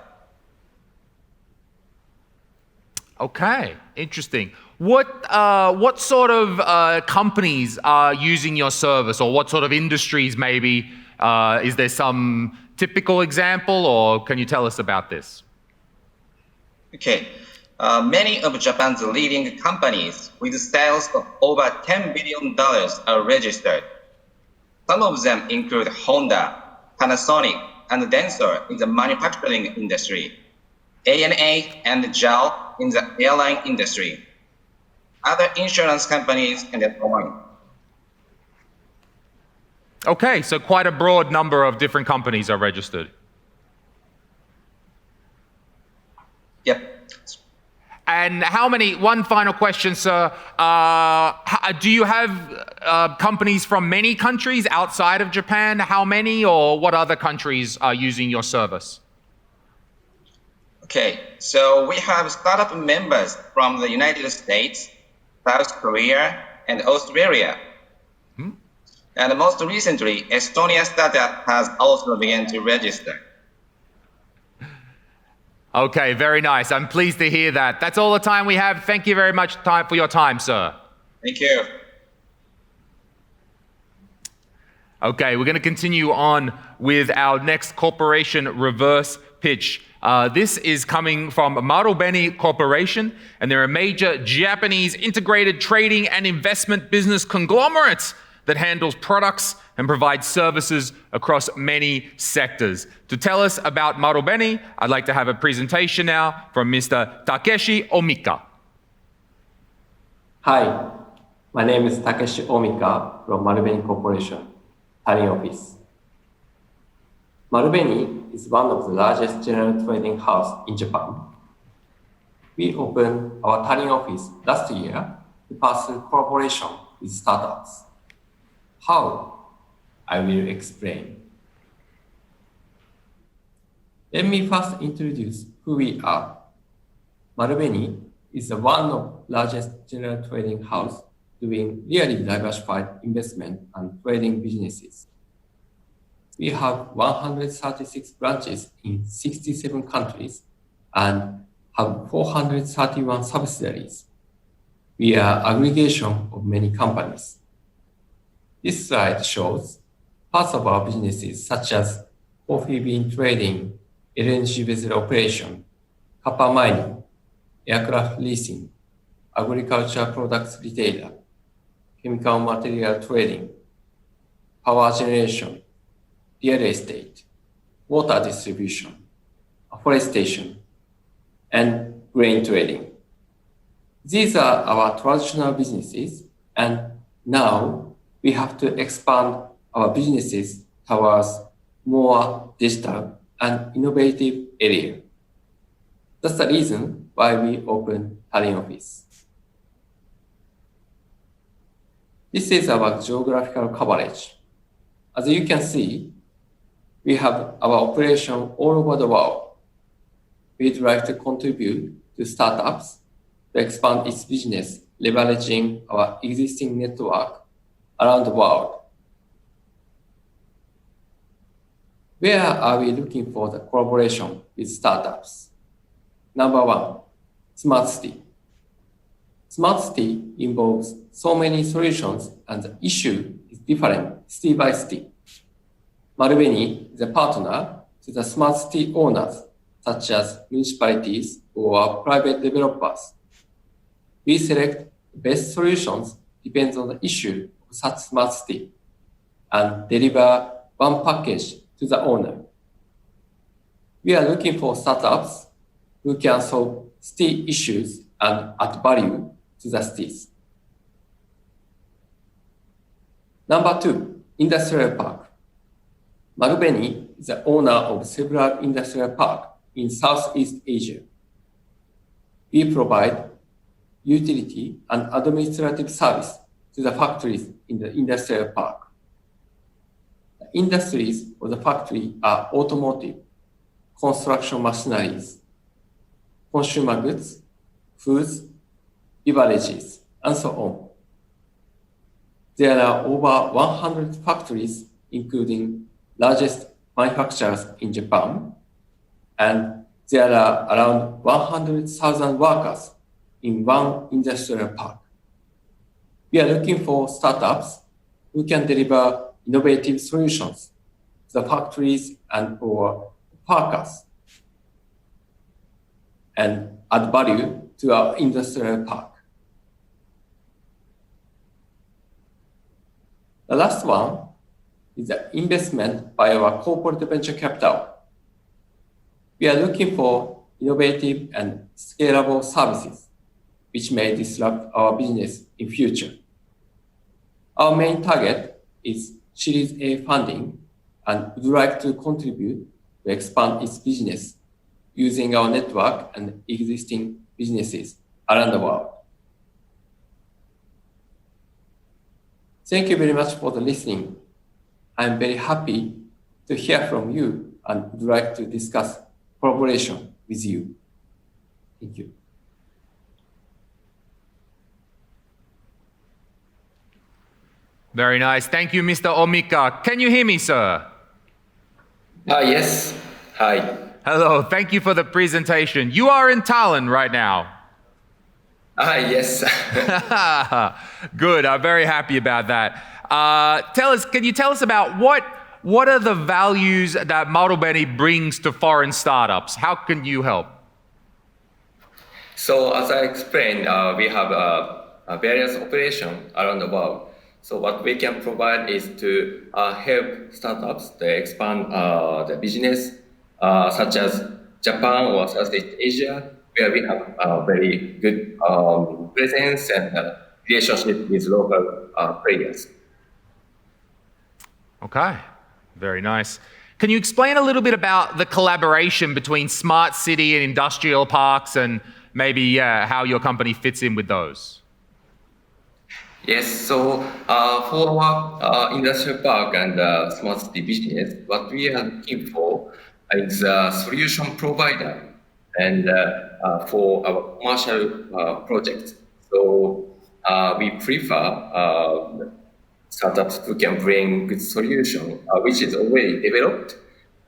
Okay, interesting. What sort of companies are using your service, or what sort of industries maybe? Is there some typical example, or can you tell us about this? Okay. Many of Japan's leading companies with sales of over $10 billion are registered. Some of them include Honda, Panasonic, and Denso in the manufacturing industry, ANA and JAL in the airline industry, other insurance companies, and so on. Okay, so quite a broad number of different companies are registered. Yep. And how many, one final question, sir, do you have companies from many countries outside of Japan? How many, or what other countries are using your service? Okay, so we have startup members from the United States, South Korea, and Australia. And most recently, Estonia startup has also begun to register. Okay, very nice. I'm pleased to hear that. That's all the time we have. Thank you very much for your time, sir. Thank you. Okay, we're going to continue on with our next corporation reverse pitch. This is coming from Marubeni Corporation, and they're a major Japanese integrated trading and investment business conglomerate that handles products and provides services across many sectors. To tell us about Marubeni, I'd like to have a presentation now from Mr. Takeshi Omika. Hi, my name is Takeshi Omika from Marubeni Corporation, Tallinn office. Marubeni is one of the largest general trading house in Japan. We opened our Tallinn office last year to pursue collaboration with startups. How? I will explain. Let me first introduce who we are. Marubeni is one of the largest general trading house doing really diversified investment and trading businesses. We have 136 branches in 67 countries and have 431 subsidiaries. We are aggregation of many companies. This slide shows parts of our businesses such as coffee bean trading, LNG vessel operation, copper mining, aircraft leasing, agricultural products retailer, chemical material trading, power generation, real estate, water distribution, afforestation, and grain trading. These are our traditional businesses, and now we have to expand our businesses towards more digital and innovative area. That's the reason why we opened Tallinn office. This is our geographical coverage. As you can see, we have our operation all over the world. We'd like to contribute to startups to expand its business, leveraging our existing network around the world. Where are we looking for the collaboration with startups? Number one, smart city. Smart city involves so many solutions and the issue is different city by city. Marubeni is a partner to the smart city owners such as municipalities or private developers. We select the best solutions depends on the issue of such smart city and deliver one package to the owner. We are looking for startups who can solve city issues and add value to the cities. Number two, industrial park. Marubeni is the owner of several industrial parks in Southeast Asia. We provide utility and administrative service to the factories in the industrial park. The industries of the factory are automotive, construction machineries, consumer goods, foods, beverages, and so on. There are over 100 factories, including largest manufacturers in Japan, and there are around 100,000 workers in one industrial park. We are looking for startups who can deliver innovative solutions to the factories and or workers and add value to our industrial park. The last one is the investment by our corporate venture capital. We are looking for innovative and scalable services which may disrupt our business in future. Our main target is Series A funding and would like to contribute to expand its business using our network and existing businesses around the world. Thank you very much for the listening. I'm very happy to hear from you and would like to discuss collaboration with you. Thank you. Very nice. Thank you, Mr. Omika. Can you hear me, sir? Yes. Hi. Hello. Thank you for the presentation. You are in Tallinn right now. Yes. Good. I'm very happy about that. Can you tell us about what are the values that Marubeni brings to foreign startups? How can you help? So as I explained, we have various operations around the world. So what we can provide is to help startups to expand the business, such as Japan or Southeast Asia, where we have a very good presence and relationship with local players. Okay, very nice. Can you explain a little bit about the collaboration between smart city and industrial parks and maybe how your company fits in with those? Yes, so for our industrial park and smart city business, what we are looking for is a solution provider and for our commercial projects. So we prefer startups who can bring good solution, which is already developed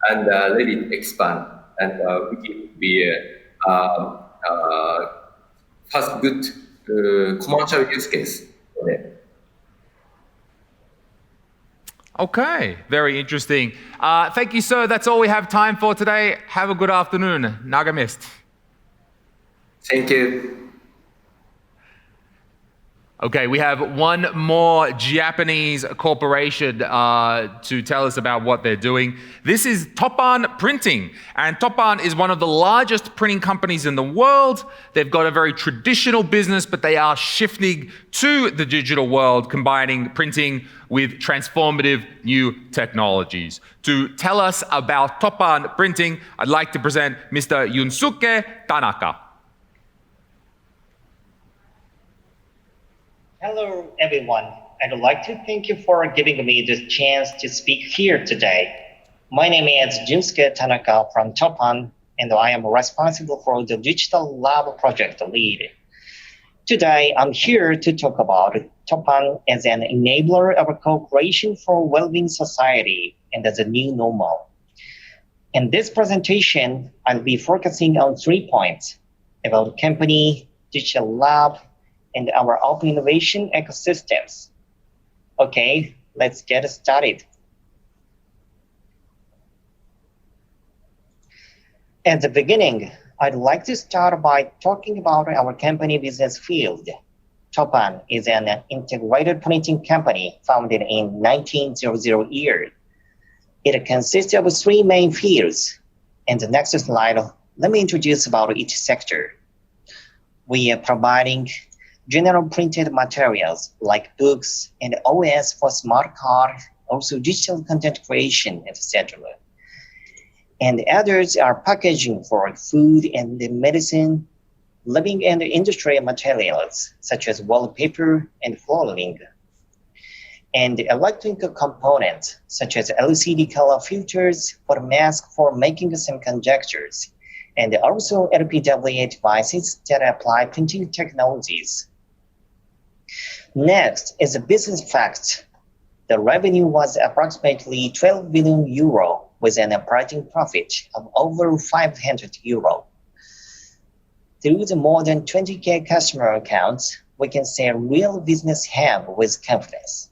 and ready to expand, and we has good commercial use case. Okay, very interesting. Thank you, sir. That's all we have time for today. Have a good afternoon. Nagamist. Thank you. Okay, we have one more Japanese corporation to tell us about what they're doing. This is Toppan Printing, and Toppan is one of the largest printing companies in the world. They've got a very traditional business, but they are shifting to the digital world, combining printing with transformative new technologies. To tell us about Toppan Printing, I'd like to present Mr. Yunsuke Tanaka. Hello, everyone. I'd like to thank you for giving me this chance to speak here today. My name is Junsuke Tanaka from Toppan, and I am responsible for the Digital Lab project lead. Today, I'm here to talk about Toppan as an enabler of a co-creation for well-being society and as a new normal. In this presentation, I'll be focusing on 3 points about company, digital lab, and our open innovation ecosystems. Okay, let's get started. At the beginning, I'd like to start by talking about our company business field. Toppan is an integrated printing company founded in 1900 year. It consists of 3 main fields. In the next slide, let me introduce about each sector. We are providing general printed materials like books and OS for smart card, also digital content creation, etc. And others are packaging for food and medicine, living and industrial materials such as wallpaper and flooring, and electrical components such as LCD color filters for masks for making semiconductors, and also LPWA devices that apply printing technologies. Next is the business facts. The revenue was approximately 12 billion euro with an operating profit of over 500 euro. Through the more than 20K customer accounts, we can say real business have with confidence.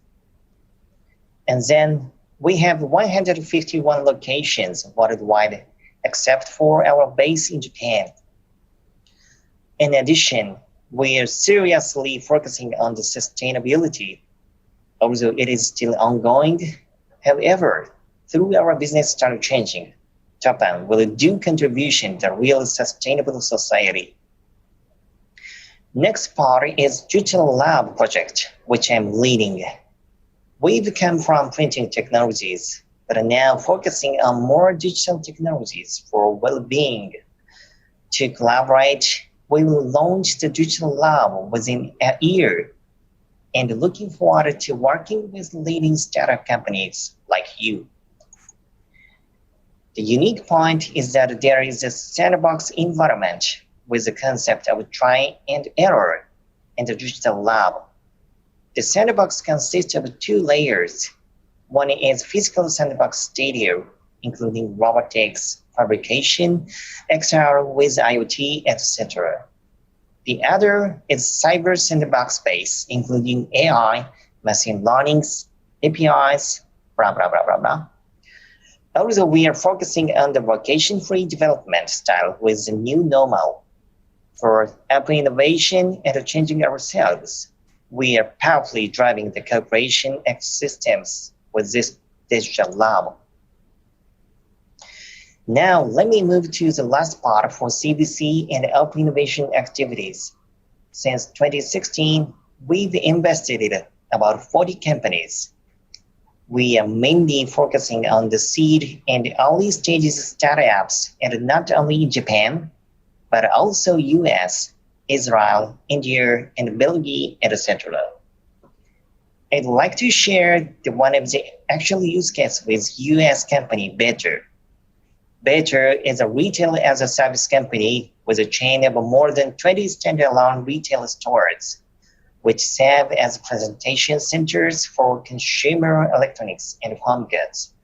And then we have 151 locations worldwide, except for our base in Japan. In addition, we are seriously focusing on the sustainability, although it is still ongoing. However, through our business style changing, Toppan will do contribution to real sustainable society. Next part is Digital Lab project, which I'm leading. We've come from printing technologies, but are now focusing on more digital technologies for well-being. To collaborate, we will launch the Digital Lab within a year, and looking forward to working with leading startup companies like you. The unique point is that there is a sandbox environment with the concept of try and error in the Digital Lab. The sandbox consists of 2 layers. One is physical sandbox studio, including robotics, fabrication, XR with IoT, etc. The other is cyber sandbox space, including AI, machine learning, APIs, blah, blah, blah, blah, blah. Also, we are focusing on the vocation-free development style with the new normal. For open innovation and changing ourselves, we are powerfully driving the cooperation ecosystems with this digital lab. Now, let me move to the last part for CBC and open innovation activities. Since 2016, we've invested in about 40 companies. We are mainly focusing on the seed and early stages startups, and not only in Japan, but also US, Israel, India, and Belgium, etc. I'd like to share one of the actual use cases with US company JETRO. JETRO is a retail as a service company with a chain of more than 20 standalone retail stores, which serve as presentation centers for consumer electronics and home goods.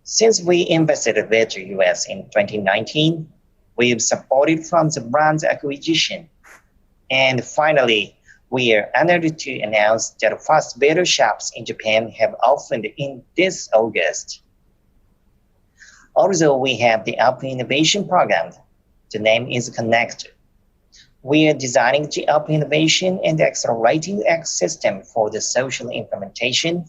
Since we invested in JETRO US in 2019, we've supported from the brand's acquisition. And finally, we are honored to announce that the first JETRO shops in Japan have opened in this August. Although we have the Open Innovation Program, the name is connected. We are designing the open innovation and accelerating the ecosystem for the social implementation.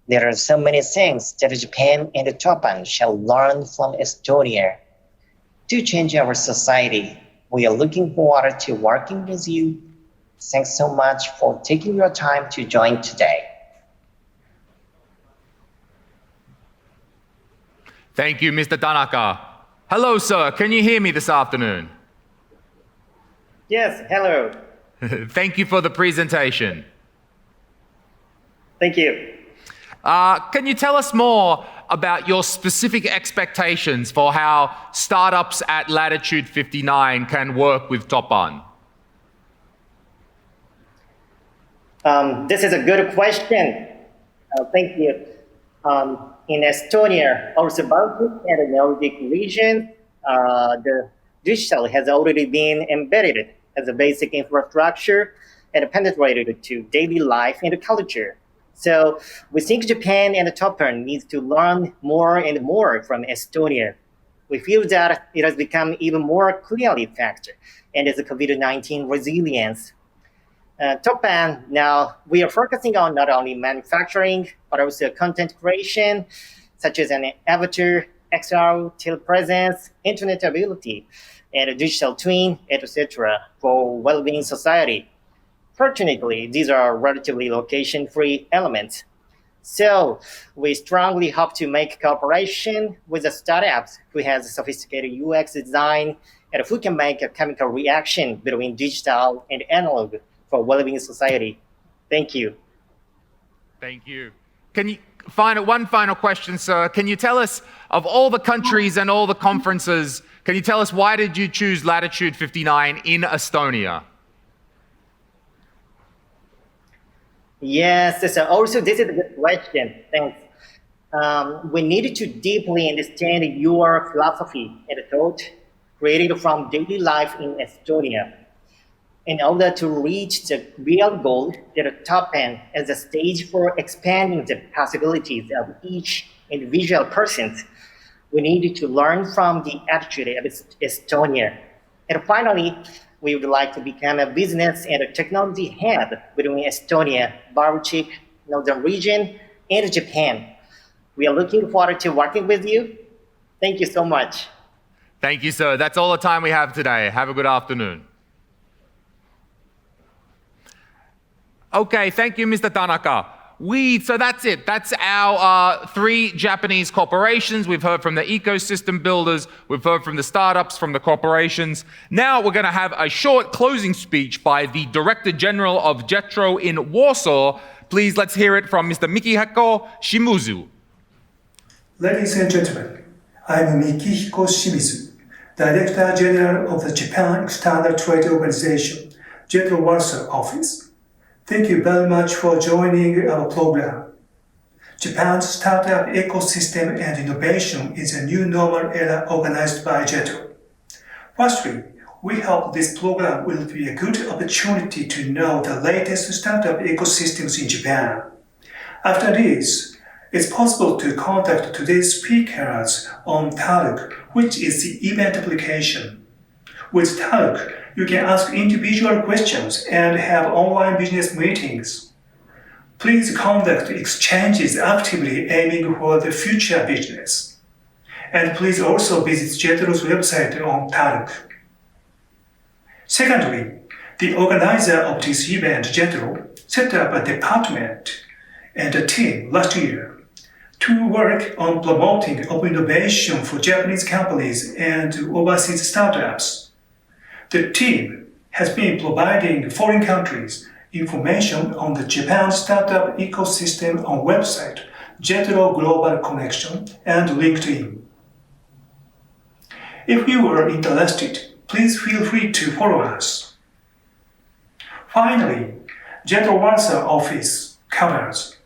There are so many things that Japan and Japan shall learn from Estonia. To change our society, we are looking forward to working with you. Thanks so much for taking your time to join today. Thank you, Mr. Tanaka. Hello, sir. Can you hear me this afternoon? Yes, hello. Thank you for the presentation. Thank you. Can you tell us more about your specific expectations for how startups at Latitude 59 can work with Topan? This is a good question. Thank you. In Estonia, also Baltic and the Nordic region, the digital has already been embedded as a basic infrastructure and penetrated to daily life and culture. So we think Japan and Japan needs to learn more and more from Estonia. We feel that it has become even more clearly factor and is a COVID-19 resilience. Japan, now we are focusing on not only manufacturing, but also content creation, such as an avatar, XR, telepresence, internet ability, and a digital twin, etc. for well-being society. Fortunately, these are relatively location-free elements. So we strongly hope to make cooperation with the startups who has sophisticated UX design and who can make a chemical reaction between digital and analog for well-being society. Thank you. Thank you. Can you one final question, sir? Can you tell us, of all the countries and all the conferences, can you tell us why did you choose Latitude 59 in Estonia? Yes, also this is a good question. Thanks. We needed to deeply understand your philosophy and thought created from daily life in Estonia in order to reach the real goal that Topan as a stage for expanding the possibilities of each individual person. We needed to learn from the attitude of Estonia. And finally, we would like to become a business and a technology hub between Estonia, Baltic, Northern region, and Japan. We are looking forward to working with you. Thank you so much. Thank you, sir. That's all the time we have today. Have a good afternoon. Okay, thank you, Mr. Tanaka. So that's it. That's our 3 Japanese corporations. We've heard from the ecosystem builders. We've heard from the startups, from the corporations. Now we're going to have a short closing speech by the Director General of JETRO in Warsaw. Please, let's hear it from Mr. Mikihiko Shimizu. Ladies and gentlemen, I'm Mikihiko Shimizu, Director General of the Japan External Trade Organization, JETRO Warsaw office. Thank you very much for joining our program. Japan's startup ecosystem and innovation is a new normal era organized by JETRO. Firstly, we hope this program will be a good opportunity to know the latest startup ecosystems in Japan. After this, it's possible to contact today's speakers on Talk, which is the event application. With Talk, you can ask individual questions and have online business meetings. Please conduct exchanges actively aiming for the future business. And please also visit JETRO's website on Talk. Secondly, the organizer of this event, JETRO, set up a department and a team last year to work on promoting open innovation for Japanese companies and overseas startups. The team has been providing foreign countries information on the Japan startup ecosystem on website JETRO Global Connection and LinkedIn. If you are interested, please feel free to follow us. Finally, JETRO Warsaw office covers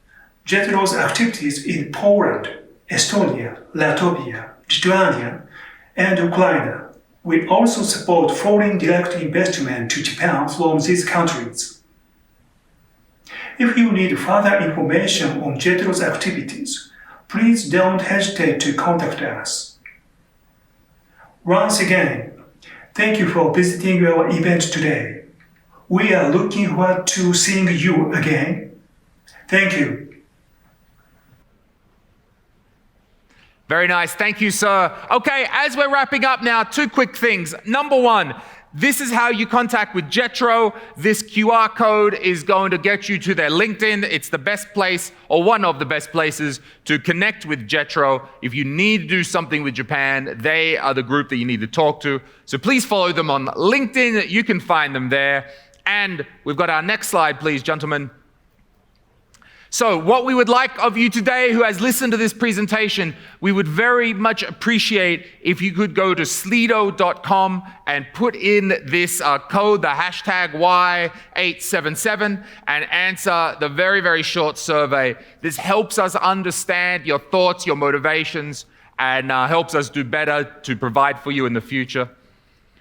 JETRO's activities in Poland, Estonia, Latvia, Lithuania, and Ukraine. We also support foreign direct investment to Japan from these countries. If you need further information on JETRO's activities, please don't hesitate to contact us. Once again, thank you for visiting our event today. We are looking forward to seeing you again. Thank you. Very nice. Thank you, sir. Okay, as we're wrapping up now, two quick things. Number one, this is how you contact with JETRO. This QR code is going to get you to their LinkedIn. It's the best place, or one of the best places, to connect with JETRO. If you need to do something with Japan, they are the group that you need to talk to. So please follow them on LinkedIn. You can find them there. And we've got our next slide, please, gentlemen. So what we would like of you today, who has listened to this presentation, we would very much appreciate if you could go to slido.com and put in this code, the hashtag Y877, and answer the very, very short survey. This helps us understand your thoughts, your motivations, and helps us do better to provide for you in the future.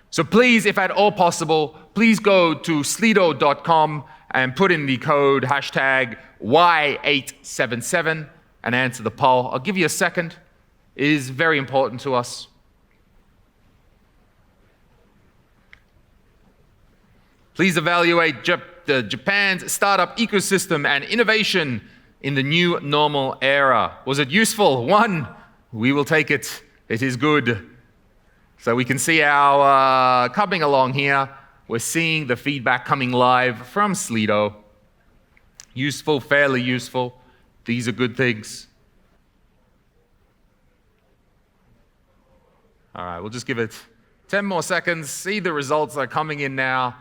So please, if at all possible, please go to slido.com and put in the code hashtag Y877 and answer the poll. I'll give you a second. It is very important to us. Please evaluate Japan's startup ecosystem and innovation in the new normal era. Was it useful? 1, we will take it. It is good. So we can see our coming along here. We're seeing the feedback coming live from Slido. Useful, fairly useful. These are good things. All right, we'll just give it 10 more seconds. See the results are coming in now.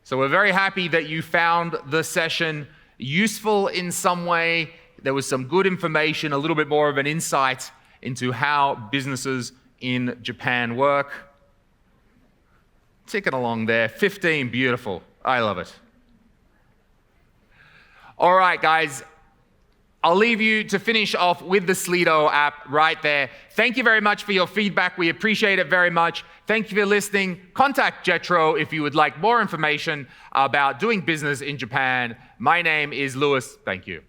So we're very happy that you found the session useful in some way. There was some good information, a little bit more of an insight into how businesses in Japan work. Ticking along there. 15, beautiful. I love it. All right, guys. I'll leave you to finish off with the Slido app right there. Thank you very much for your feedback. We appreciate it very much. Thank you for listening. Contact JETRO if you would like more information about doing business in Japan. My name is Lewis. Thank you.